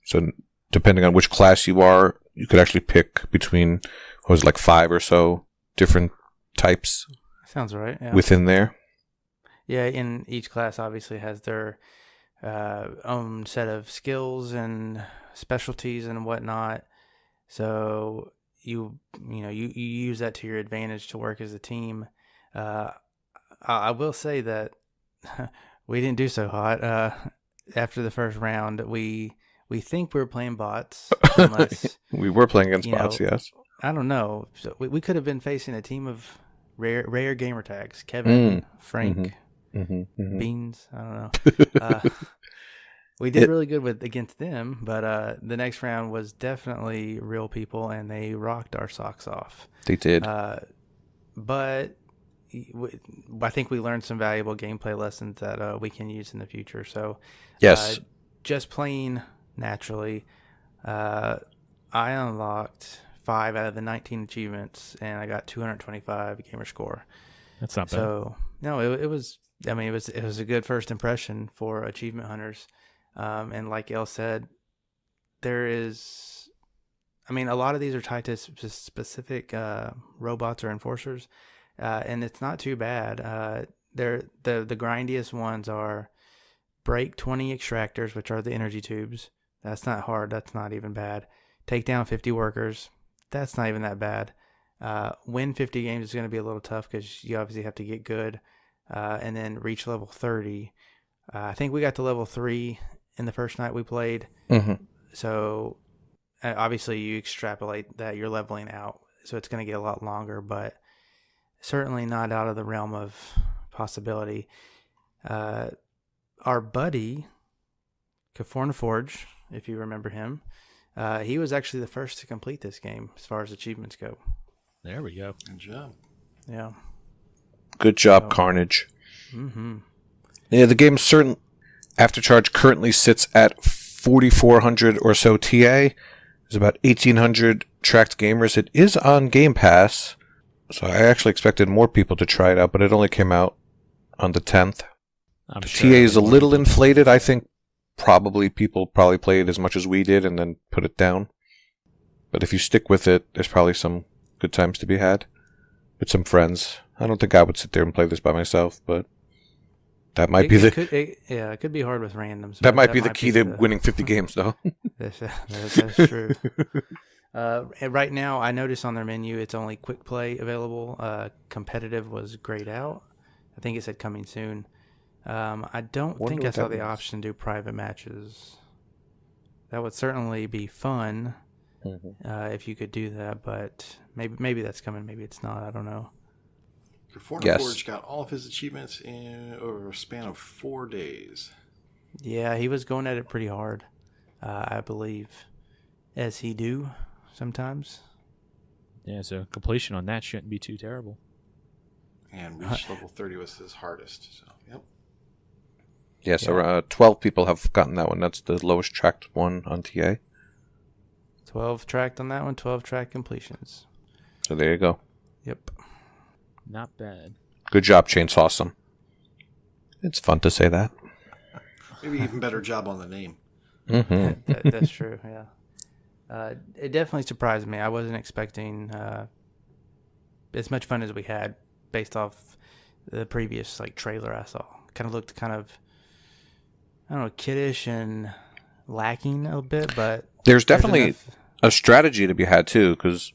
So depending on which class you are, you could actually pick between, what was it, like 5 or so different types Sounds right. Yeah. within there. Yeah, and each class obviously has their own set of skills and specialties and whatnot. So you use that to your advantage to work as a team. I will say that we didn't do so hot. After the first round, we think we were playing bots. Unless, We were playing against you know, bots, yes. I don't know. So we could have been facing a team of rare gamer tags. Kevin, Frank, Beans. I don't know. We did really good against them, but the next round was definitely real people, and they rocked our socks off. They did. But I think we learned some valuable gameplay lessons that we can use in the future. So, Yes. Just playing naturally, I unlocked 5 out of the 19 achievements, and I got 225 gamer score. That's not bad. So no, it was. I mean, it was a good first impression for achievement hunters. And like El said, there is. I mean, a lot of these are tied to specific robots or enforcers, and it's not too bad. They're the grindiest ones are break 20 extractors, which are the energy tubes. That's not hard. That's not even bad. Take down 50 workers. That's not even that bad. Win 50 games is going to be a little tough because you obviously have to get good, and then reach level 30. I think we got to level 3 in the first night we played. Mm-hmm. So obviously you extrapolate that you're leveling out, so it's going to get a lot longer, but certainly not out of the realm of possibility. Our buddy, Caforn Forge, if you remember him, he was actually the first to complete this game as far as achievements go. There we go. Good job. Yeah. Good job, So- Carnage. Mm-hmm. Yeah, the game's certain Aftercharge currently sits at 4,400 or so TA. There's about 1,800 tracked gamers. It is on Game Pass, so I actually expected more people to try it out, but it only came out on the 10th. I'm The sure TA is a everyone- little inflated. I think people probably played as much as we did and then put it down. But if you stick with it, there's probably some good times to be had with some friends. I don't think I would sit there and play this by myself, but that might be the it could be hard with randoms. that but might be the key to winning 50 games, though. That's true. And right now, I notice on their menu it's only quick play available. Competitive was grayed out. I think it said coming soon. I don't Wonder think I what saw that the means. option to do private matches. That would certainly be fun if you could do that, but maybe that's coming. Maybe it's not. I don't know. Caforna Yes. Forge got all of his achievements in over a span of 4 days. Yeah, he was going at it pretty hard, I believe, as he do sometimes. Yeah, so completion on that shouldn't be too terrible. And reached level 30 was his hardest. So, yep. Yes, Yeah. around 12 people have gotten that one. That's the lowest tracked one on TA. 12 tracked on that one, 12 track completions. So there you go. Yep. Not bad. Good job, Chainsawsome. It's fun to say that. Maybe even better job on the name. Mm-hmm. That's true, yeah. It definitely surprised me. I wasn't expecting as much fun as we had based off the previous trailer I saw. Kind of looked I don't know, kiddish and lacking a bit, but There's definitely enough. a strategy to be had, too, because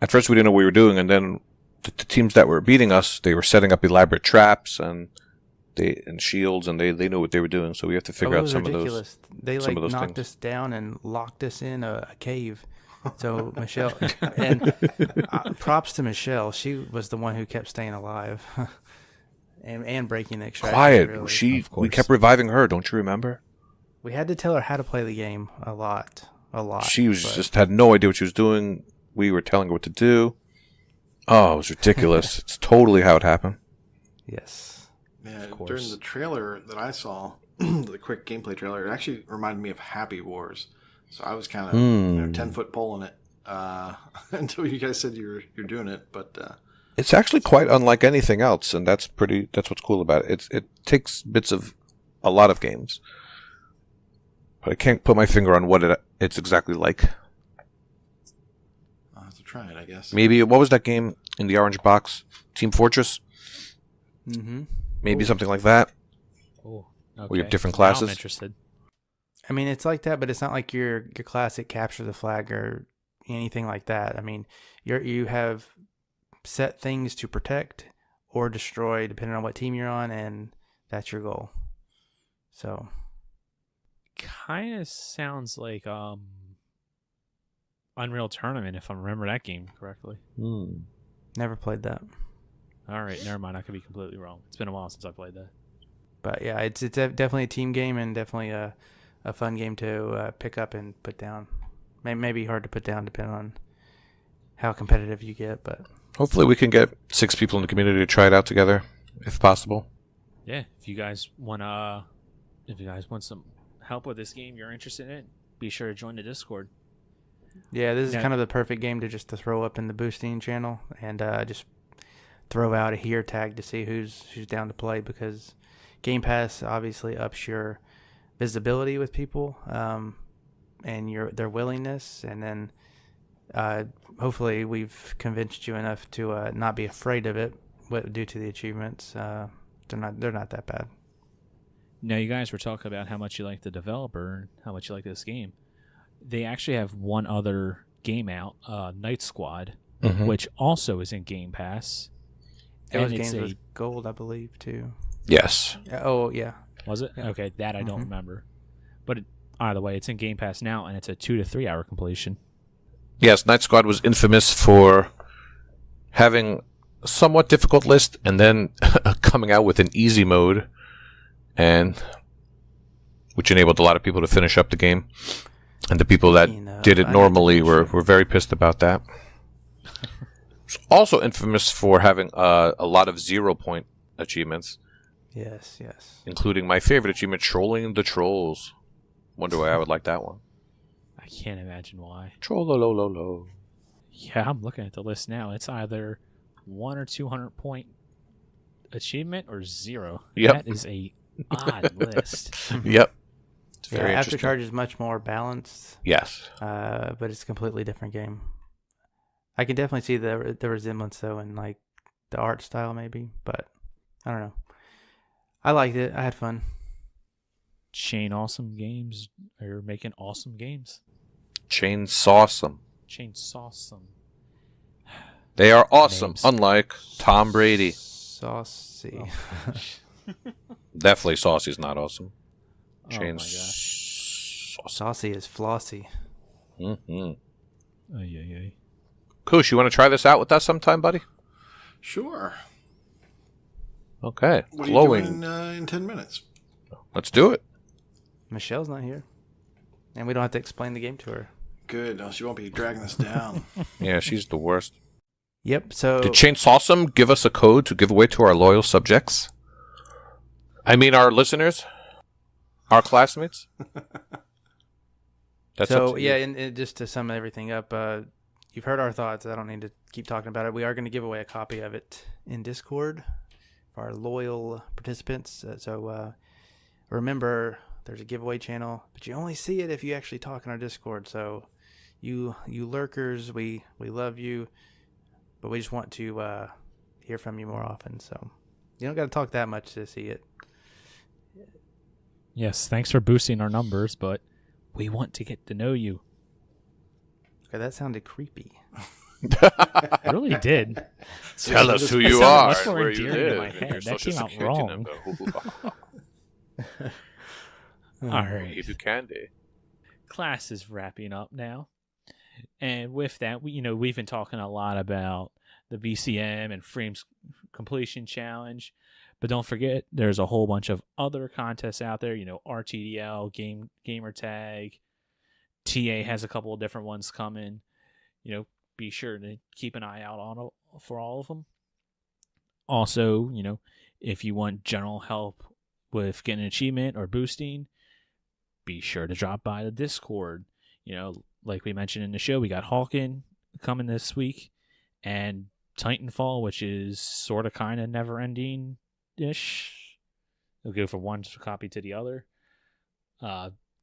at first we didn't know what we were doing, and then the teams that were beating us, they were setting up elaborate traps and shields, and they knew what they were doing, so we have to figure it out was some ridiculous. They some of those knocked things. us down and locked us in a cave. So Michelle, and props to Michelle. She was the one who kept staying alive, and breaking the extraction. Quiet. Really. Of course. We kept reviving her, don't you remember? We had to tell her how to play the game a lot. She was but- just had no idea what she was doing. We were telling her what to do. Oh, it was ridiculous. It's totally how it happened. Yes. Yeah, course. during the trailer that I saw, the quick gameplay trailer, it actually reminded me of Happy Wars. So I was kind of 10-foot poling it until you guys said you're doing it. But It's actually quite unlike anything else, and that's what's cool about it. It takes bits of a lot of games, but I can't put my finger on what it's exactly like. I'll have to try it, I guess. Maybe what was that game in the orange box? Team Fortress? Mm-hmm. Maybe something like that. Oh, We have different Now I'm classes. interested. I mean, it's like that, but it's not like your classic capture the flag or anything like that. I mean, you have set things to protect or destroy depending on what team you're on, and that's your goal. So Kind of sounds like Unreal Tournament, if I remember that game correctly. never played that. All right, never mind. I could be completely wrong. It's been a while since I played that. But yeah, it's definitely a team game and definitely a fun game to pick up and put down. Maybe hard to put down depending on how competitive you get, but Hopefully we can get 6 people in the community to try it out together, if possible. Yeah, if you guys want some help with this game, you're interested in it, be sure to join the Discord. yeah, this is Yeah. kind of the perfect game to throw up in the boosting channel and just throw out a here tag to see who's down to play, because Game Pass obviously ups your visibility with people and their willingness, and then hopefully we've convinced you enough to not be afraid of it due to the achievements. They're not that bad. Now, you guys were talking about how much you like the developer and how much you like this game. They actually have one other game out, Night Squad, which also is in Game Pass. Those And it's games was gold, I believe, too. Yes. Oh yeah. Was it? Yeah. Okay, that I don't Mhm. remember. But either way, it's in Game Pass now, and it's a 2 to 3 hour completion. Yes, Night Squad was infamous for having a somewhat difficult list and then coming out with an easy mode, and which enabled a lot of people to finish up the game. And the people that did it normally were very pissed about that. It's also infamous for having a lot of 0-point achievements. Yes, yes. Including my favorite achievement, Trolling the Trolls. Wonder why I would like that one. I can't imagine why. Troll-lo-lo-lo-lo. Yeah, I'm looking at the list now. It's either 1 or 200 point achievement or 0. Yep. That is a odd list. Yep. It's Yeah, very interesting. Aftercharge is much more balanced, Yes. but it's a completely different game. I can definitely see the resemblance though in like the art style maybe, but I don't know. I liked it. I had fun. Chain Awesome Games are making awesome games. Chainsawsome. Chain Awesome. They are awesome, Names. unlike Tom Brady. Saucy. Definitely Saucy's not awesome. Oh my gosh. Saucy is flossy. Mm-hmm. Ay. Kush, you want to try this out with us sometime, buddy? Sure. Okay. What are you Glowing. doing in 10 minutes? Let's do it. Michelle's not here, and we don't have to explain the game to her. Good. No, she won't be dragging us down. Yeah, she's the worst. Yep. So Did Chainsawsome give us a code to give away to our loyal subjects? I mean, our listeners? Our classmates? That's up So to yeah, you. and just to sum everything up, you've heard our thoughts. I don't need to keep talking about it. We are going to give away a copy of it in Discord for our loyal participants. So remember, there's a giveaway channel, but you only see it if you actually talk in our Discord. So you lurkers, we love you, but we just want to hear from you more often. So you don't got to talk that much to see it. Yes, thanks for boosting our numbers, but we want to get to know you. Okay, that sounded creepy. It really did. Tell us who That you sounded are much and more where you endearing in live my and head. your That social came out security wrong. number. All right. If you candy. Class is wrapping up now. And with that, we've been talking a lot about the BCM and Frames Completion Challenge. But don't forget, there's a whole bunch of other contests out there. RTDL, Gamer Tag. TA has a couple of different ones coming. Be sure to keep an eye out for all of them. Also, if you want general help with getting an achievement or boosting, be sure to drop by the Discord. Like we mentioned in the show, we got Hawken coming this week, and Titanfall, which is sort of kind of never ending ish. It'll go from one copy to the other.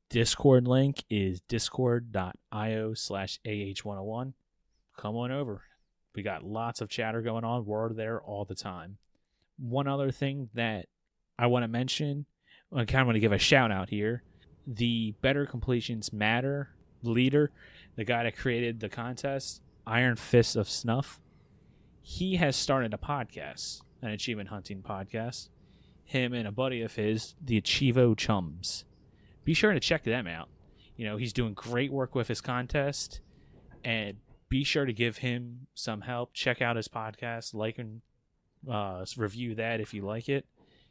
Discord link is discord.io/AH101. Come on over. We got lots of chatter going on. We're there all the time. One other thing that I want to mention, I kind of want to give a shout out here. The Better Completions Matter leader, the guy that created the contest, Iron Fist of Snuff, he has started a podcast, an achievement hunting podcast. Him and a buddy of his, the Achievo Chums. Be sure to check them out. He's doing great work with his contest, and be sure to give him some help. Check out his podcast, like and review that if you like it.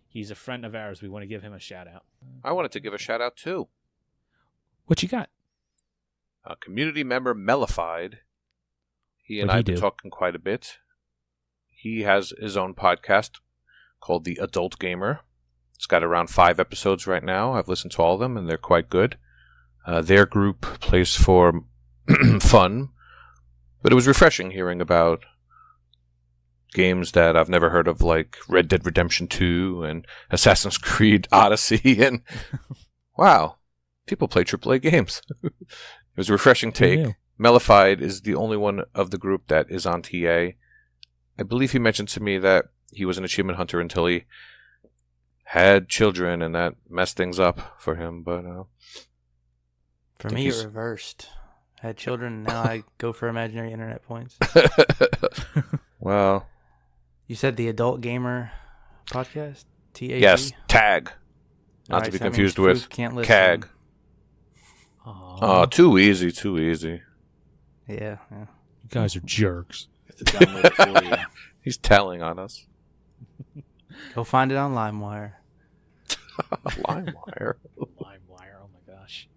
He's a friend of ours. We want to give him a shout out. I wanted to give a shout out too. What you got? A community member, Mellified. He and I What'd he have been do? talking quite a bit. He has his own podcast called The Adult Gamer. It's got around 5 episodes right now. I've listened to all of them, and they're quite good. Their group plays for fun, but it was refreshing hearing about games that I've never heard of, like Red Dead Redemption 2 and Assassin's Creed Odyssey. And wow, people play AAA games. It was a refreshing take. Yeah. Mellified is the only one of the group that is on TA. I believe he mentioned to me that he was an achievement hunter until he had children, and that messed things up for him. But For think me, he's- it reversed. I had children, and now I go for imaginary internet points. well, You said the Adult Gamer podcast? TAG? yes, Tag, not Alright, to be so that means confused Fruit with can't listen. CAG. Oh, too easy, too easy. Yeah. You guys are jerks. I have to download it for you. He's telling on us. Go find it on LimeWire. LimeWire. LimeWire, oh my gosh.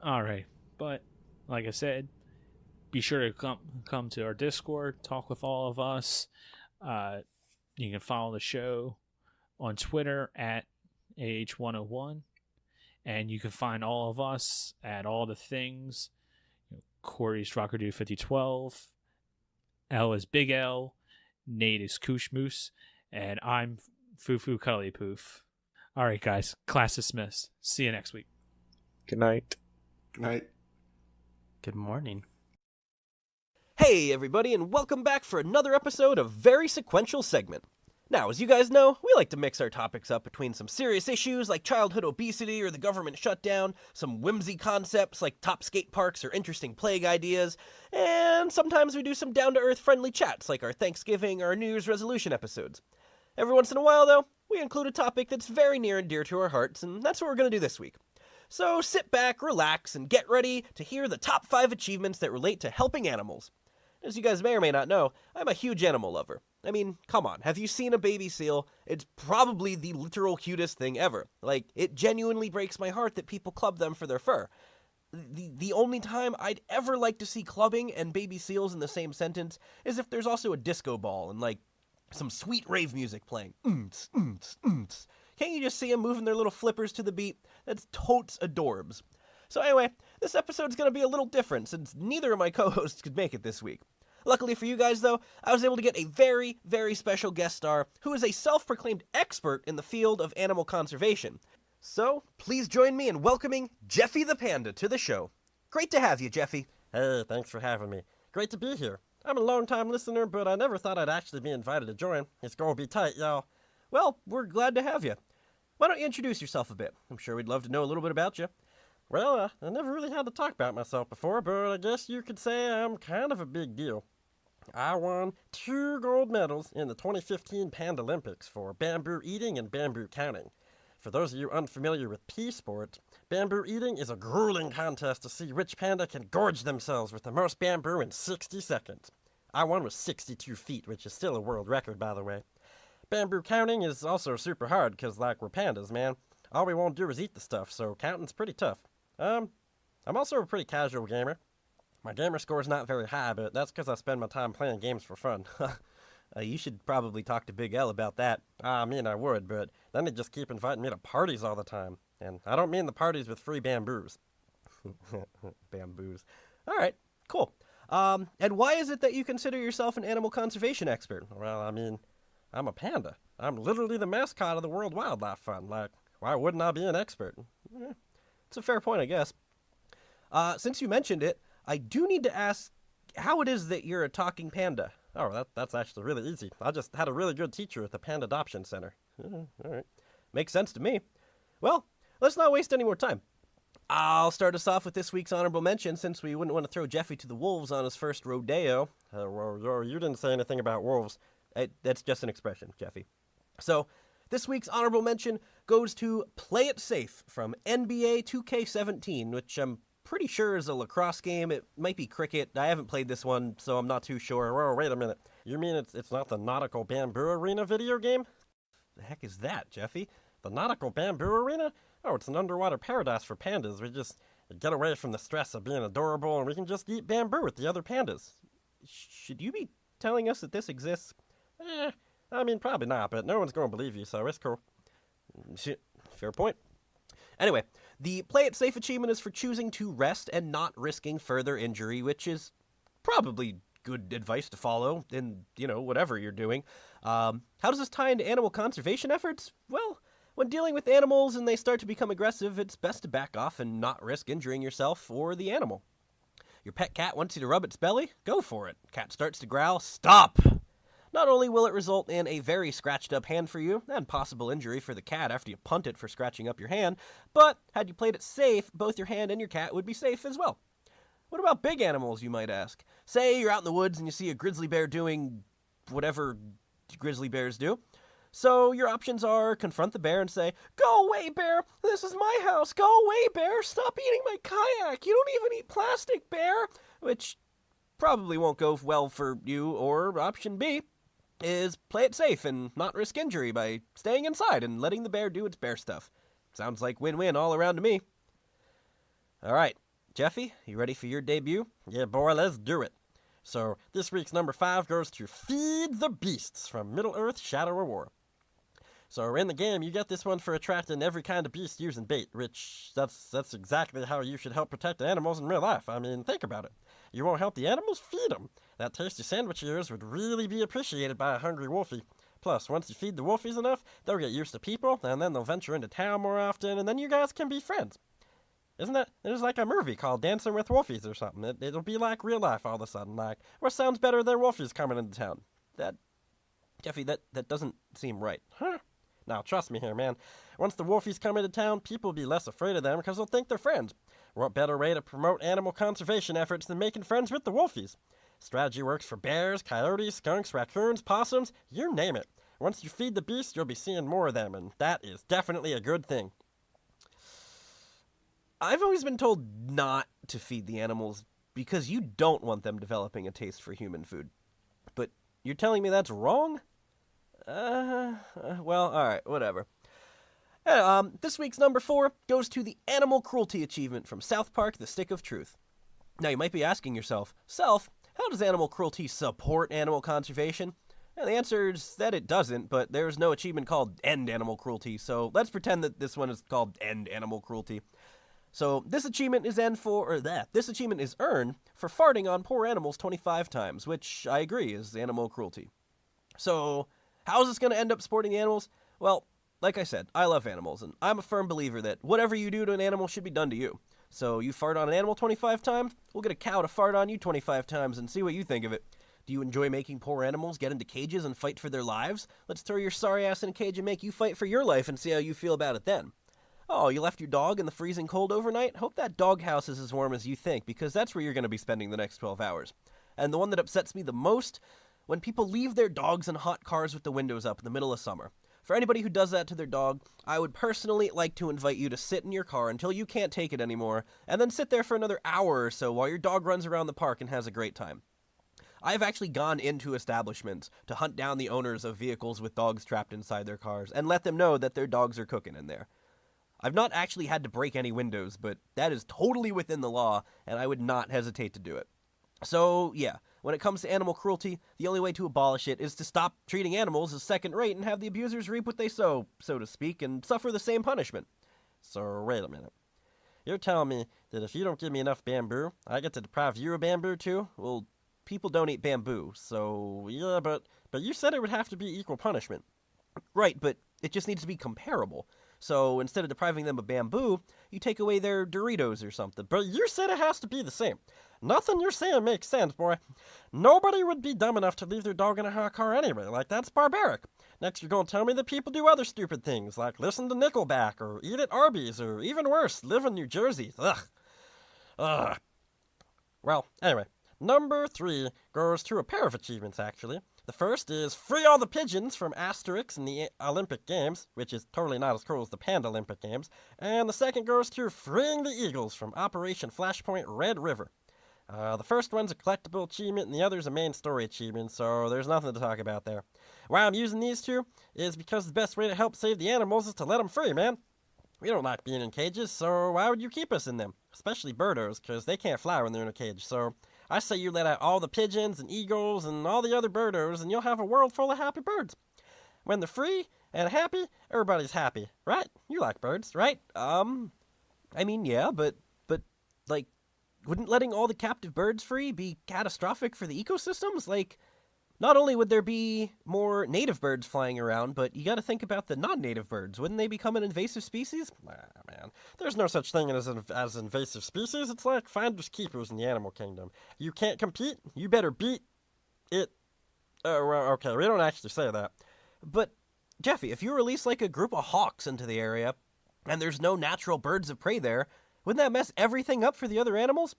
Alright, but like I said, be sure to come to our Discord, talk with all of us. You can follow the show on Twitter at AH101, and you can find all of us at all the things. Corey's Rockerdude 5012, L is Big L, Nate is Koosh Moose, and I'm Foo Cuddly Poof. All right, guys, class dismissed. See you next week. Good night. Good night. Good morning. Hey everybody, and welcome back for another episode of Very Sequential Segment. Now, as you guys know, we like to mix our topics up between some serious issues like childhood obesity or the government shutdown, some whimsy concepts like top skate parks or interesting plague ideas, and sometimes we do some down-to-earth friendly chats like our Thanksgiving or New Year's resolution episodes. Every once in a while, though, we include a topic that's very near and dear to our hearts, and that's what we're going to do this week. So sit back, relax, and get ready to hear the top 5 achievements that relate to helping animals. As you guys may or may not know, I'm a huge animal lover. I mean, come on, have you seen a baby seal? It's probably the literal cutest thing ever. Like, it genuinely breaks my heart that people club them for their fur. The only time I'd ever like to see clubbing and baby seals in the same sentence is if there's also a disco ball and, like, some sweet rave music playing. Can't you just see them moving their little flippers to the beat? That's totes adorbs. So anyway, this episode's going to be a little different since neither of my co-hosts could make it this week. Luckily for you guys, though, I was able to get a very, very special guest star who is a self-proclaimed expert in the field of animal conservation. So, please join me in welcoming Jeffy the Panda to the show. Great to have you, Jeffy. Hey, thanks for having me. Great to be here. I'm a long-time listener, but I never thought I'd actually be invited to join. It's gonna be tight, y'all. Well, we're glad to have you. Why don't you introduce yourself a bit? I'm sure we'd love to know a little bit about you. Well, I never really had to talk about myself before, but I guess you could say I'm kind of a big deal. I won 2 gold medals in the 2015 Panda Olympics for bamboo eating and bamboo counting. For those of you unfamiliar with pea sport, bamboo eating is a grueling contest to see which panda can gorge themselves with the most bamboo in 60 seconds. I won with 62 feet, which is still a world record, by the way. Bamboo counting is also super hard because, like, we're pandas, man. All we won't do is eat the stuff, so counting's pretty tough. I'm also a pretty casual gamer. My gamer score's not very high, but that's because I spend my time playing games for fun. You should probably talk to Big L about that. I mean, I would, but then they just keep inviting me to parties all the time. And I don't mean the parties with free bamboos. Bamboos. All right, cool. And why is it that you consider yourself an animal conservation expert? Well, I mean, I'm a panda. I'm literally the mascot of the World Wildlife Fund. Like, why wouldn't I be an expert? It's a fair point, I guess. Since you mentioned it, I do need to ask how it is that you're a talking panda. Oh, that's actually really easy. I just had a really good teacher at the Panda Adoption Center. All right. Makes sense to me. Well, let's not waste any more time. I'll start us off with this week's honorable mention since we wouldn't want to throw Jeffy to the wolves on his first rodeo. Well, you didn't say anything about wolves. That's just an expression, Jeffy. So, this week's honorable mention goes to Play It Safe from NBA 2K17, which I'm pretty sure is a lacrosse game. It might be cricket. I haven't played this one, so I'm not too sure. Whoa, wait a minute. You mean it's not the Nautical Bamboo Arena video game? The heck is that, Jeffy? The Nautical Bamboo Arena? Oh, it's an underwater paradise for pandas. We just get away from the stress of being adorable, and we can just eat bamboo with the other pandas. Should you be telling us that this exists? I mean, probably not, but no one's going to believe you, so it's cool. Fair point. Anyway, the Play It Safe achievement is for choosing to rest and not risking further injury, which is probably good advice to follow in, whatever you're doing. How does this tie into animal conservation efforts? Well, when dealing with animals and they start to become aggressive, it's best to back off and not risk injuring yourself or the animal. Your pet cat wants you to rub its belly? Go for it. Cat starts to growl? Stop! Not only will it result in a very scratched up hand for you, and possible injury for the cat after you punt it for scratching up your hand, but had you played it safe, both your hand and your cat would be safe as well. What about big animals, you might ask? Say you're out in the woods and you see a grizzly bear doing whatever grizzly bears do. So your options are confront the bear and say, "Go away, bear! This is my house! Go away, bear! Stop eating my kayak! You don't even eat plastic, bear!" Which probably won't go well for you. Or option B is play it safe and not risk injury by staying inside and letting the bear do its bear stuff. Sounds like win-win all around to me. All right, Jeffy, you ready for your debut? Yeah, boy, let's do it. So this week's number 5 goes to Feed the Beasts from Middle-earth: Shadow of War. So in the game, you get this one for attracting every kind of beast using bait, which that's exactly how you should help protect animals in real life. I mean, think about it. You won't help the animals? Feed them. That tasty sandwich of yours would really be appreciated by a hungry wolfie. Plus, once you feed the wolfies enough, they'll get used to people, and then they'll venture into town more often, and then you guys can be friends. Isn't that? There's like a movie called Dancing with Wolfies or something. It'll be like real life all of a sudden. Like, what sounds better than wolfies coming into town? Jeffy, that doesn't seem right. Huh? Now, trust me here, man. Once the wolfies come into town, people will be less afraid of them because they'll think they're friends. What better way to promote animal conservation efforts than making friends with the wolfies? Strategy works for bears, coyotes, skunks, raccoons, possums, you name it. Once you feed the beast, you'll be seeing more of them, and that is definitely a good thing. I've always been told not to feed the animals because you don't want them developing a taste for human food. But you're telling me that's wrong? Well, alright, whatever. This week's number 4 goes to the Animal Cruelty Achievement from South Park: The Stick of Truth. Now, you might be asking yourself, Self, how does animal cruelty support animal conservation? And the answer is that it doesn't, but there's no achievement called End Animal Cruelty, so let's pretend that this one is called End Animal Cruelty. So this achievement is earned for farting on poor animals 25 times, which I agree is animal cruelty. So how is this going to end up supporting the animals? Well, like I said, I love animals, and I'm a firm believer that whatever you do to an animal should be done to you. So you fart on an animal 25 times, we'll get a cow to fart on you 25 times and see what you think of it. Do you enjoy making poor animals get into cages and fight for their lives? Let's throw your sorry ass in a cage and make you fight for your life and see how you feel about it then. Oh, you left your dog in the freezing cold overnight? Hope that doghouse is as warm as you think, because that's where you're going to be spending the next 12 hours. And the one that upsets me the most, when people leave their dogs in hot cars with the windows up in the middle of summer. For anybody who does that to their dog, I would personally like to invite you to sit in your car until you can't take it anymore, and then sit there for another hour or so while your dog runs around the park and has a great time. I've actually gone into establishments to hunt down the owners of vehicles with dogs trapped inside their cars and let them know that their dogs are cooking in there. I've not actually had to break any windows, but that is totally within the law, and I would not hesitate to do it. So, yeah, when it comes to animal cruelty, the only way to abolish it is to stop treating animals as second-rate and have the abusers reap what they sow, so to speak, and suffer the same punishment. So, wait a minute. You're telling me that if you don't give me enough bamboo, I get to deprive you of bamboo too? Well, people don't eat bamboo, so... Yeah, but you said it would have to be equal punishment. Right, but it just needs to be comparable. So instead of depriving them of bamboo, you take away their Doritos or something. But you said it has to be the same. Nothing you're saying makes sense, boy. Nobody would be dumb enough to leave their dog in a hot car anyway. Like, that's barbaric. Next, you're going to tell me that people do other stupid things, like listen to Nickelback, or eat at Arby's, or even worse, live in New Jersey. Ugh. Well, anyway, number 3 goes to a pair of achievements, actually. The first is free all the pigeons from Asterix in the Olympic Games, which is totally not as cool as the Panda Olympic Games. And the second goes to freeing the eagles from Operation Flashpoint Red River. The first one's a collectible achievement, and the other's a main story achievement, so there's nothing to talk about there. Why I'm using these two is because the best way to help save the animals is to let them free, man. We don't like being in cages, so why would you keep us in them? Especially birdos, because they can't fly when they're in a cage, so... I say you let out all the pigeons and eagles and all the other birdos, and you'll have a world full of happy birds. When they're free and happy, everybody's happy, right? You like birds, right? I mean, yeah, but, like, wouldn't letting all the captive birds free be catastrophic for the ecosystems? Like, not only would there be more native birds flying around, but you gotta think about the non-native birds. Wouldn't they become an invasive species? Man, there's no such thing as invasive species. It's like finders keepers in the animal kingdom. You can't compete, you better beat it. Well, okay, we don't actually say that. But, Jeffy, if you release like a group of hawks into the area, and there's no natural birds of prey there, wouldn't that mess everything up for the other animals?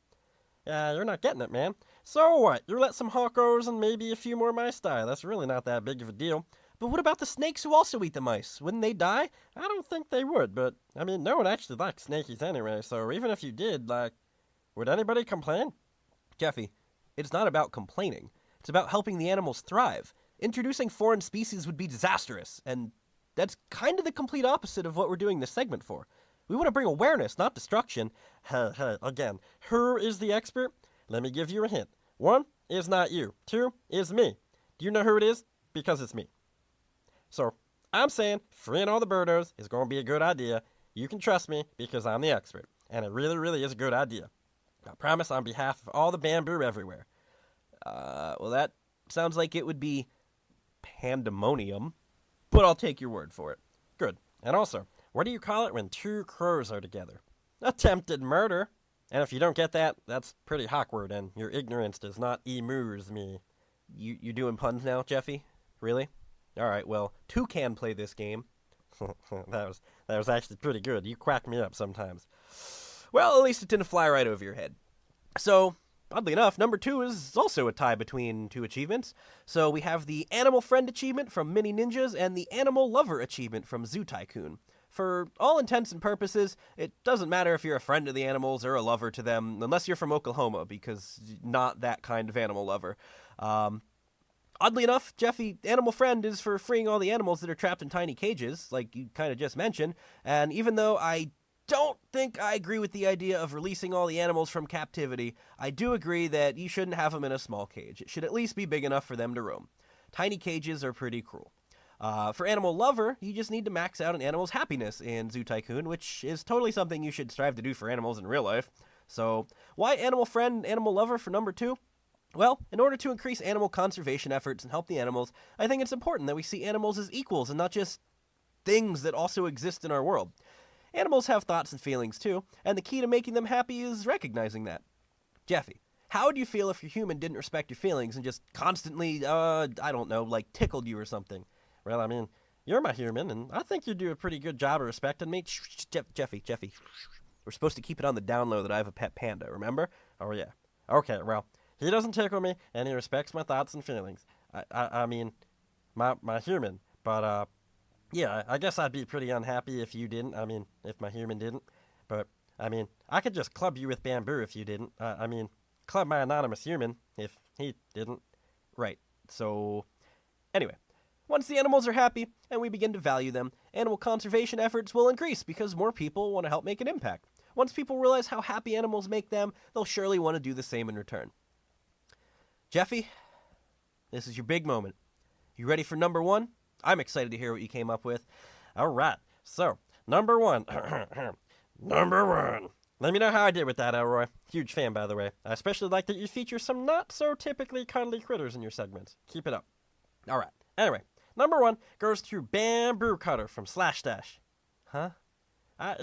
You're not getting it, man. So what? You let some hawkos and maybe a few more mice die. That's really not that big of a deal. But what about the snakes who also eat the mice? Wouldn't they die? I don't think they would, but, I mean, no one actually likes snakies anyway, so even if you did, like, would anybody complain? Jeffy, it's not about complaining. It's about helping the animals thrive. Introducing foreign species would be disastrous, and that's kind of the complete opposite of what we're doing this segment for. We want to bring awareness, not destruction. Hey, again, who is the expert? Let me give you a hint. 1 is not you. 2 is me. Do you know who it is? Because it's me. So, I'm saying freeing all the birdos is going to be a good idea. You can trust me because I'm the expert, and it really, really is a good idea. I promise on behalf of all the bamboo everywhere. Well, that sounds like it would be pandemonium, but I'll take your word for it. Good. And also, what do you call it when 2 crows are together? Attempted murder. And if you don't get that, that's pretty awkward, and your ignorance does not amuse me. You doing puns now, Jeffy? Really? All right, well, 2 can play this game. that was actually pretty good. You crack me up sometimes. Well, at least it didn't fly right over your head. So, oddly enough, number 2 is also a tie between 2 achievements. So we have the Animal Friend achievement from Mini Ninjas and the Animal Lover achievement from Zoo Tycoon. For all intents and purposes, it doesn't matter if you're a friend of the animals or a lover to them, unless you're from Oklahoma, because not that kind of animal lover. Oddly enough, Jeffy, Animal Friend is for freeing all the animals that are trapped in tiny cages, like you kind of just mentioned, and even though I don't think I agree with the idea of releasing all the animals from captivity, I do agree that you shouldn't have them in a small cage. It should at least be big enough for them to roam. Tiny cages are pretty cruel. For Animal Lover, you just need to max out an animal's happiness in Zoo Tycoon, which is totally something you should strive to do for animals in real life. So, why Animal Friend and Animal Lover for number 2? Well, in order to increase animal conservation efforts and help the animals, I think it's important that we see animals as equals and not just things that also exist in our world. Animals have thoughts and feelings too, and the key to making them happy is recognizing that. Jeffy, how would you feel if your human didn't respect your feelings and just constantly, I don't know, like tickled you or something? Well, I mean, you're my human, and I think you do a pretty good job of respecting me. Jeffy. We're supposed to keep it on the down low that I have a pet panda, remember? Oh, yeah. Okay, well, he doesn't tickle me, and he respects my thoughts and feelings. I mean, my human. But, yeah, I guess I'd be pretty unhappy if you didn't. I mean, if my human didn't. But, I mean, I could just club you with bamboo if you didn't. I mean, club my anonymous human if he didn't. Right. So, anyway. Once the animals are happy and we begin to value them, animal conservation efforts will increase because more people want to help make an impact. Once people realize how happy animals make them, they'll surely want to do the same in return. Jeffy, this is your big moment. You ready for number 1? I'm excited to hear what you came up with. All right. So, number 1. Number 1. Let me know how I did with that, Elroy. Huge fan, by the way. I especially like that you feature some not-so-typically cuddly critters in your segments. Keep it up. All right. Anyway. Number 1 goes to Bamboo Cutter from Slash Dash. Huh?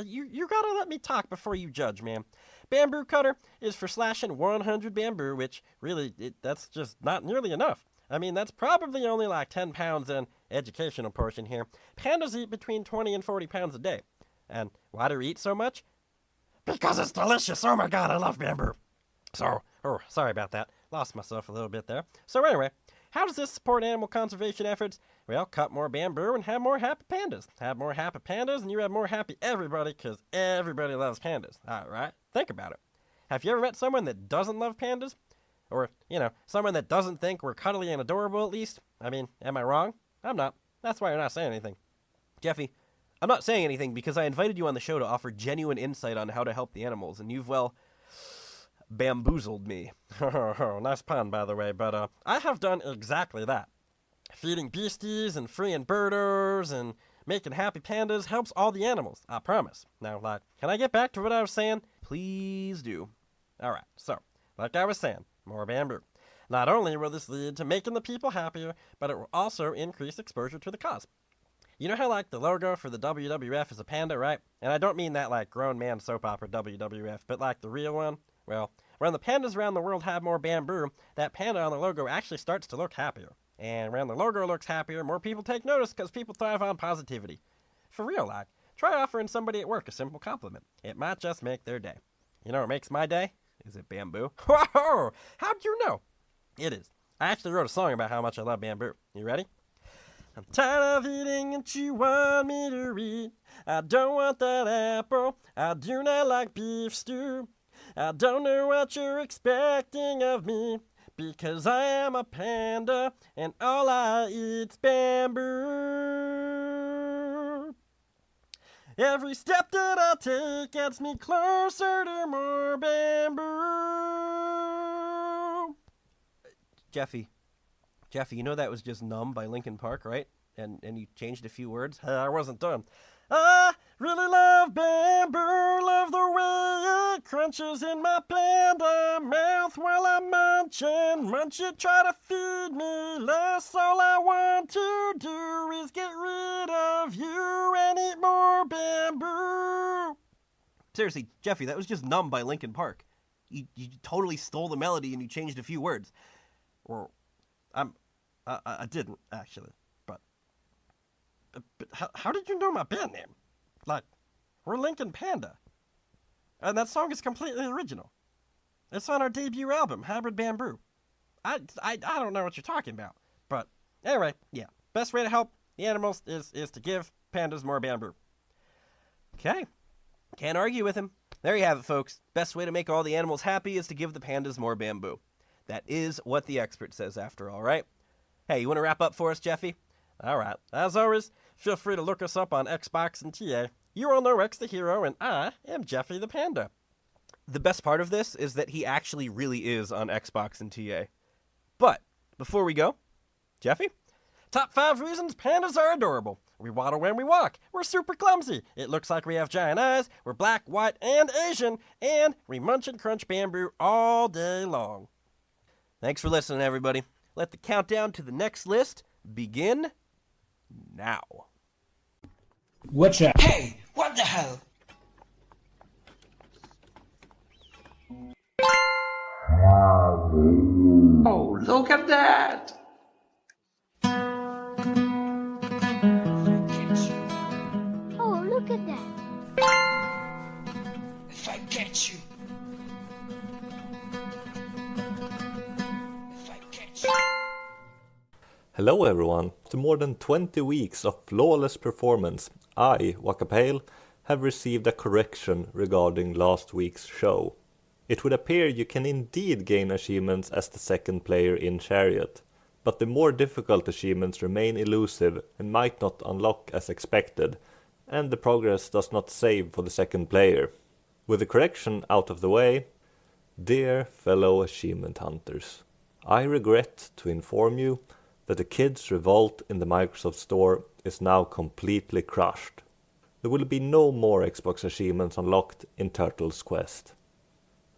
You gotta let me talk before you judge, man. Bamboo Cutter is for slashing 100 bamboo, which really, that's just not nearly enough. I mean, that's probably only like 10 pounds in educational portion here. Pandas eat between 20 and 40 pounds a day. And why do we eat so much? Because it's delicious. Oh my god, I love bamboo. So, sorry about that. Lost myself a little bit there. So anyway, how does this support animal conservation efforts? Well, cut more bamboo and have more happy pandas. Have more happy pandas and you have more happy everybody because everybody loves pandas. All right? Think about it. Have you ever met someone that doesn't love pandas? Or, someone that doesn't think we're cuddly and adorable at least? I mean, am I wrong? I'm not. That's why you're not saying anything. Jeffy, I'm not saying anything because I invited you on the show to offer genuine insight on how to help the animals, and you've, well, bamboozled me. Nice pun, by the way, but I have done exactly that. Feeding beasties and freeing birders and making happy pandas helps all the animals, I promise. Now, can I get back to what I was saying? Please do. All right, so, like I was saying, more bamboo. Not only will this lead to making the people happier, but it will also increase exposure to the cause. You know how, the logo for the WWF is a panda, right? And I don't mean that, grown man soap opera WWF, but, the real one? Well, when the pandas around the world have more bamboo, that panda on the logo actually starts to look happier. And when the logo looks happier, more people take notice because people thrive on positivity. For real, try offering somebody at work a simple compliment. It might just make their day. You know what makes my day? Is it bamboo? Whoa! How'd you know? It is. I actually wrote a song about how much I love bamboo. You ready? I'm tired of eating what you want me to eat. I don't want that apple. I do not like beef stew. I don't know what you're expecting of me, because I am a panda and all I eat's bamboo. Every step that I take gets me closer to more bamboo. Jeffy, you know that was just Numb by Linkin Park, right? And you changed a few words? I wasn't done. I really love bamboo, love the way it crunches in my panda mouth while I'm munching. Munch it, try to feed me less. All I want to do is get rid of you and eat more bamboo. Seriously, Jeffy, that was just Numb by Linkin Park. You totally stole the melody and you changed a few words. Or, I didn't, actually. But how did you know my band name? Like, we're Linkin Panda. And that song is completely original. It's on our debut album, Hybrid Bamboo. I don't know what you're talking about. But anyway, yeah. Best way to help the animals is to give pandas more bamboo. Okay. Can't argue with him. There you have it, folks. Best way to make all the animals happy is to give the pandas more bamboo. That is what the expert says after all, right? Hey, you want to wrap up for us, Jeffy? All right. As always, feel free to look us up on Xbox and TA. You all know Exe the Hero, and I am Jeffy the Panda. The best part of this is that he actually really is on Xbox and TA. But, before we go, Jeffy? Top 5 reasons pandas are adorable. We waddle when we walk. We're super clumsy. It looks like we have giant eyes. We're black, white, and Asian. And we munch and crunch bamboo all day long. Thanks for listening, everybody. Let the countdown to the next list begin now. Watch out. Hey, what the hell? Oh, look at that! Oh, look at that. If I catch you. Hello everyone! After more than 20 weeks of flawless performance, I, Wakapeil, have received a correction regarding last week's show. It would appear you can indeed gain achievements as the second player in Chariot, but the more difficult achievements remain elusive and might not unlock as expected, and the progress does not save for the second player. With the correction out of the way, dear fellow achievement hunters, I regret to inform you that the kids' revolt in the Microsoft Store is now completely crushed. There will be no more Xbox achievements unlocked in Turtles Quest.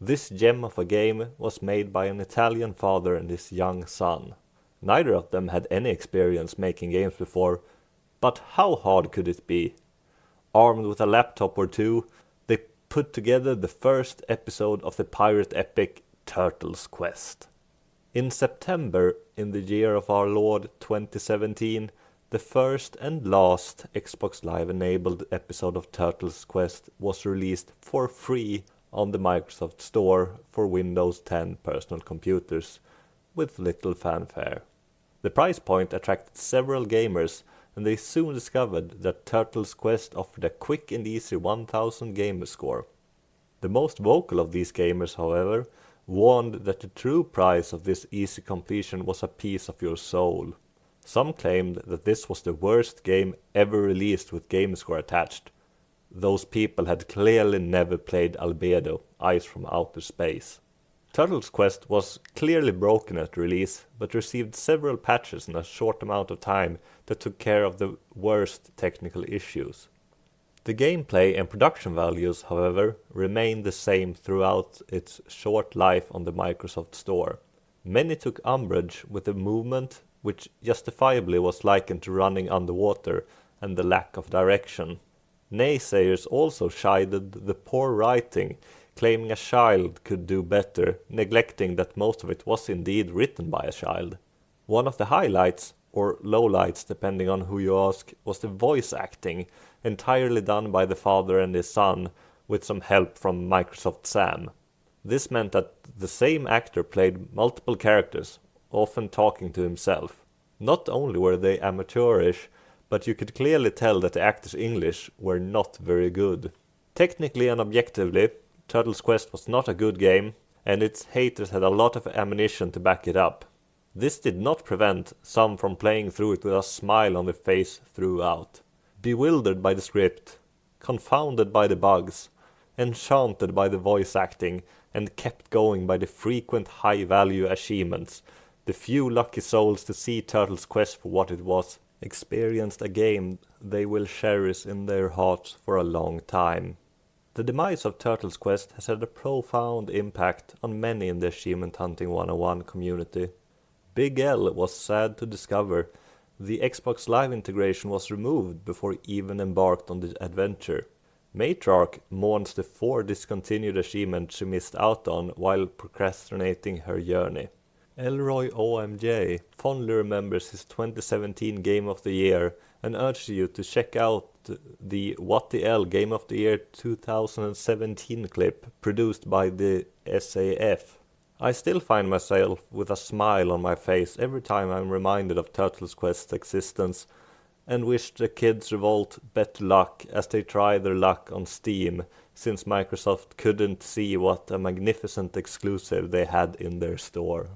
This gem of a game was made by an Italian father and his young son. Neither of them had any experience making games before, but how hard could it be? Armed with a laptop or two, they put together the first episode of the pirate epic Turtles Quest. In September, in the year of our Lord 2017, the first and last Xbox Live enabled episode of Turtles Quest was released for free on the Microsoft Store for Windows 10 personal computers, with little fanfare. The price point attracted several gamers, and they soon discovered that Turtles Quest offered a quick and easy 1000 gamer score. The most vocal of these gamers, however, warned that the true price of this easy completion was a piece of your soul. Some claimed that this was the worst game ever released with gamerscore attached. Those people had clearly never played Albedo, Ice from Outer Space. Turtles Quest was clearly broken at release, but received several patches in a short amount of time that took care of the worst technical issues. The gameplay and production values, however, remained the same throughout its short life on the Microsoft Store. Many took umbrage with the movement, which justifiably was likened to running underwater, and the lack of direction. Naysayers also chided the poor writing, claiming a child could do better, neglecting that most of it was indeed written by a child. One of the highlights, or lowlights depending on who you ask, was the voice acting, entirely done by the father and his son, with some help from Microsoft Sam. This meant that the same actor played multiple characters, often talking to himself. Not only were they amateurish, but you could clearly tell that the actors' English were not very good. Technically and objectively, Turtles Quest was not a good game, and its haters had a lot of ammunition to back it up. This did not prevent some from playing through it with a smile on their face throughout. Bewildered by the script, confounded by the bugs, enchanted by the voice acting, and kept going by the frequent high-value achievements, the few lucky souls to see Turtles Quest for what it was experienced a game they will cherish in their hearts for a long time. The demise of Turtles Quest has had a profound impact on many in the Achievement Hunting 101 community. Big L was sad to discover the Xbox Live integration was removed before even embarked on the adventure. Matriarch mourns the 4 discontinued achievements she missed out on while procrastinating her journey. Elroy OMJ fondly remembers his 2017 Game of the Year and urges you to check out the What the L Game of the Year 2017 clip produced by the SAF. I still find myself with a smile on my face every time I'm reminded of Turtles Quest's existence, and wish the Kids Revolt better luck as they try their luck on Steam, since Microsoft couldn't see what a magnificent exclusive they had in their store.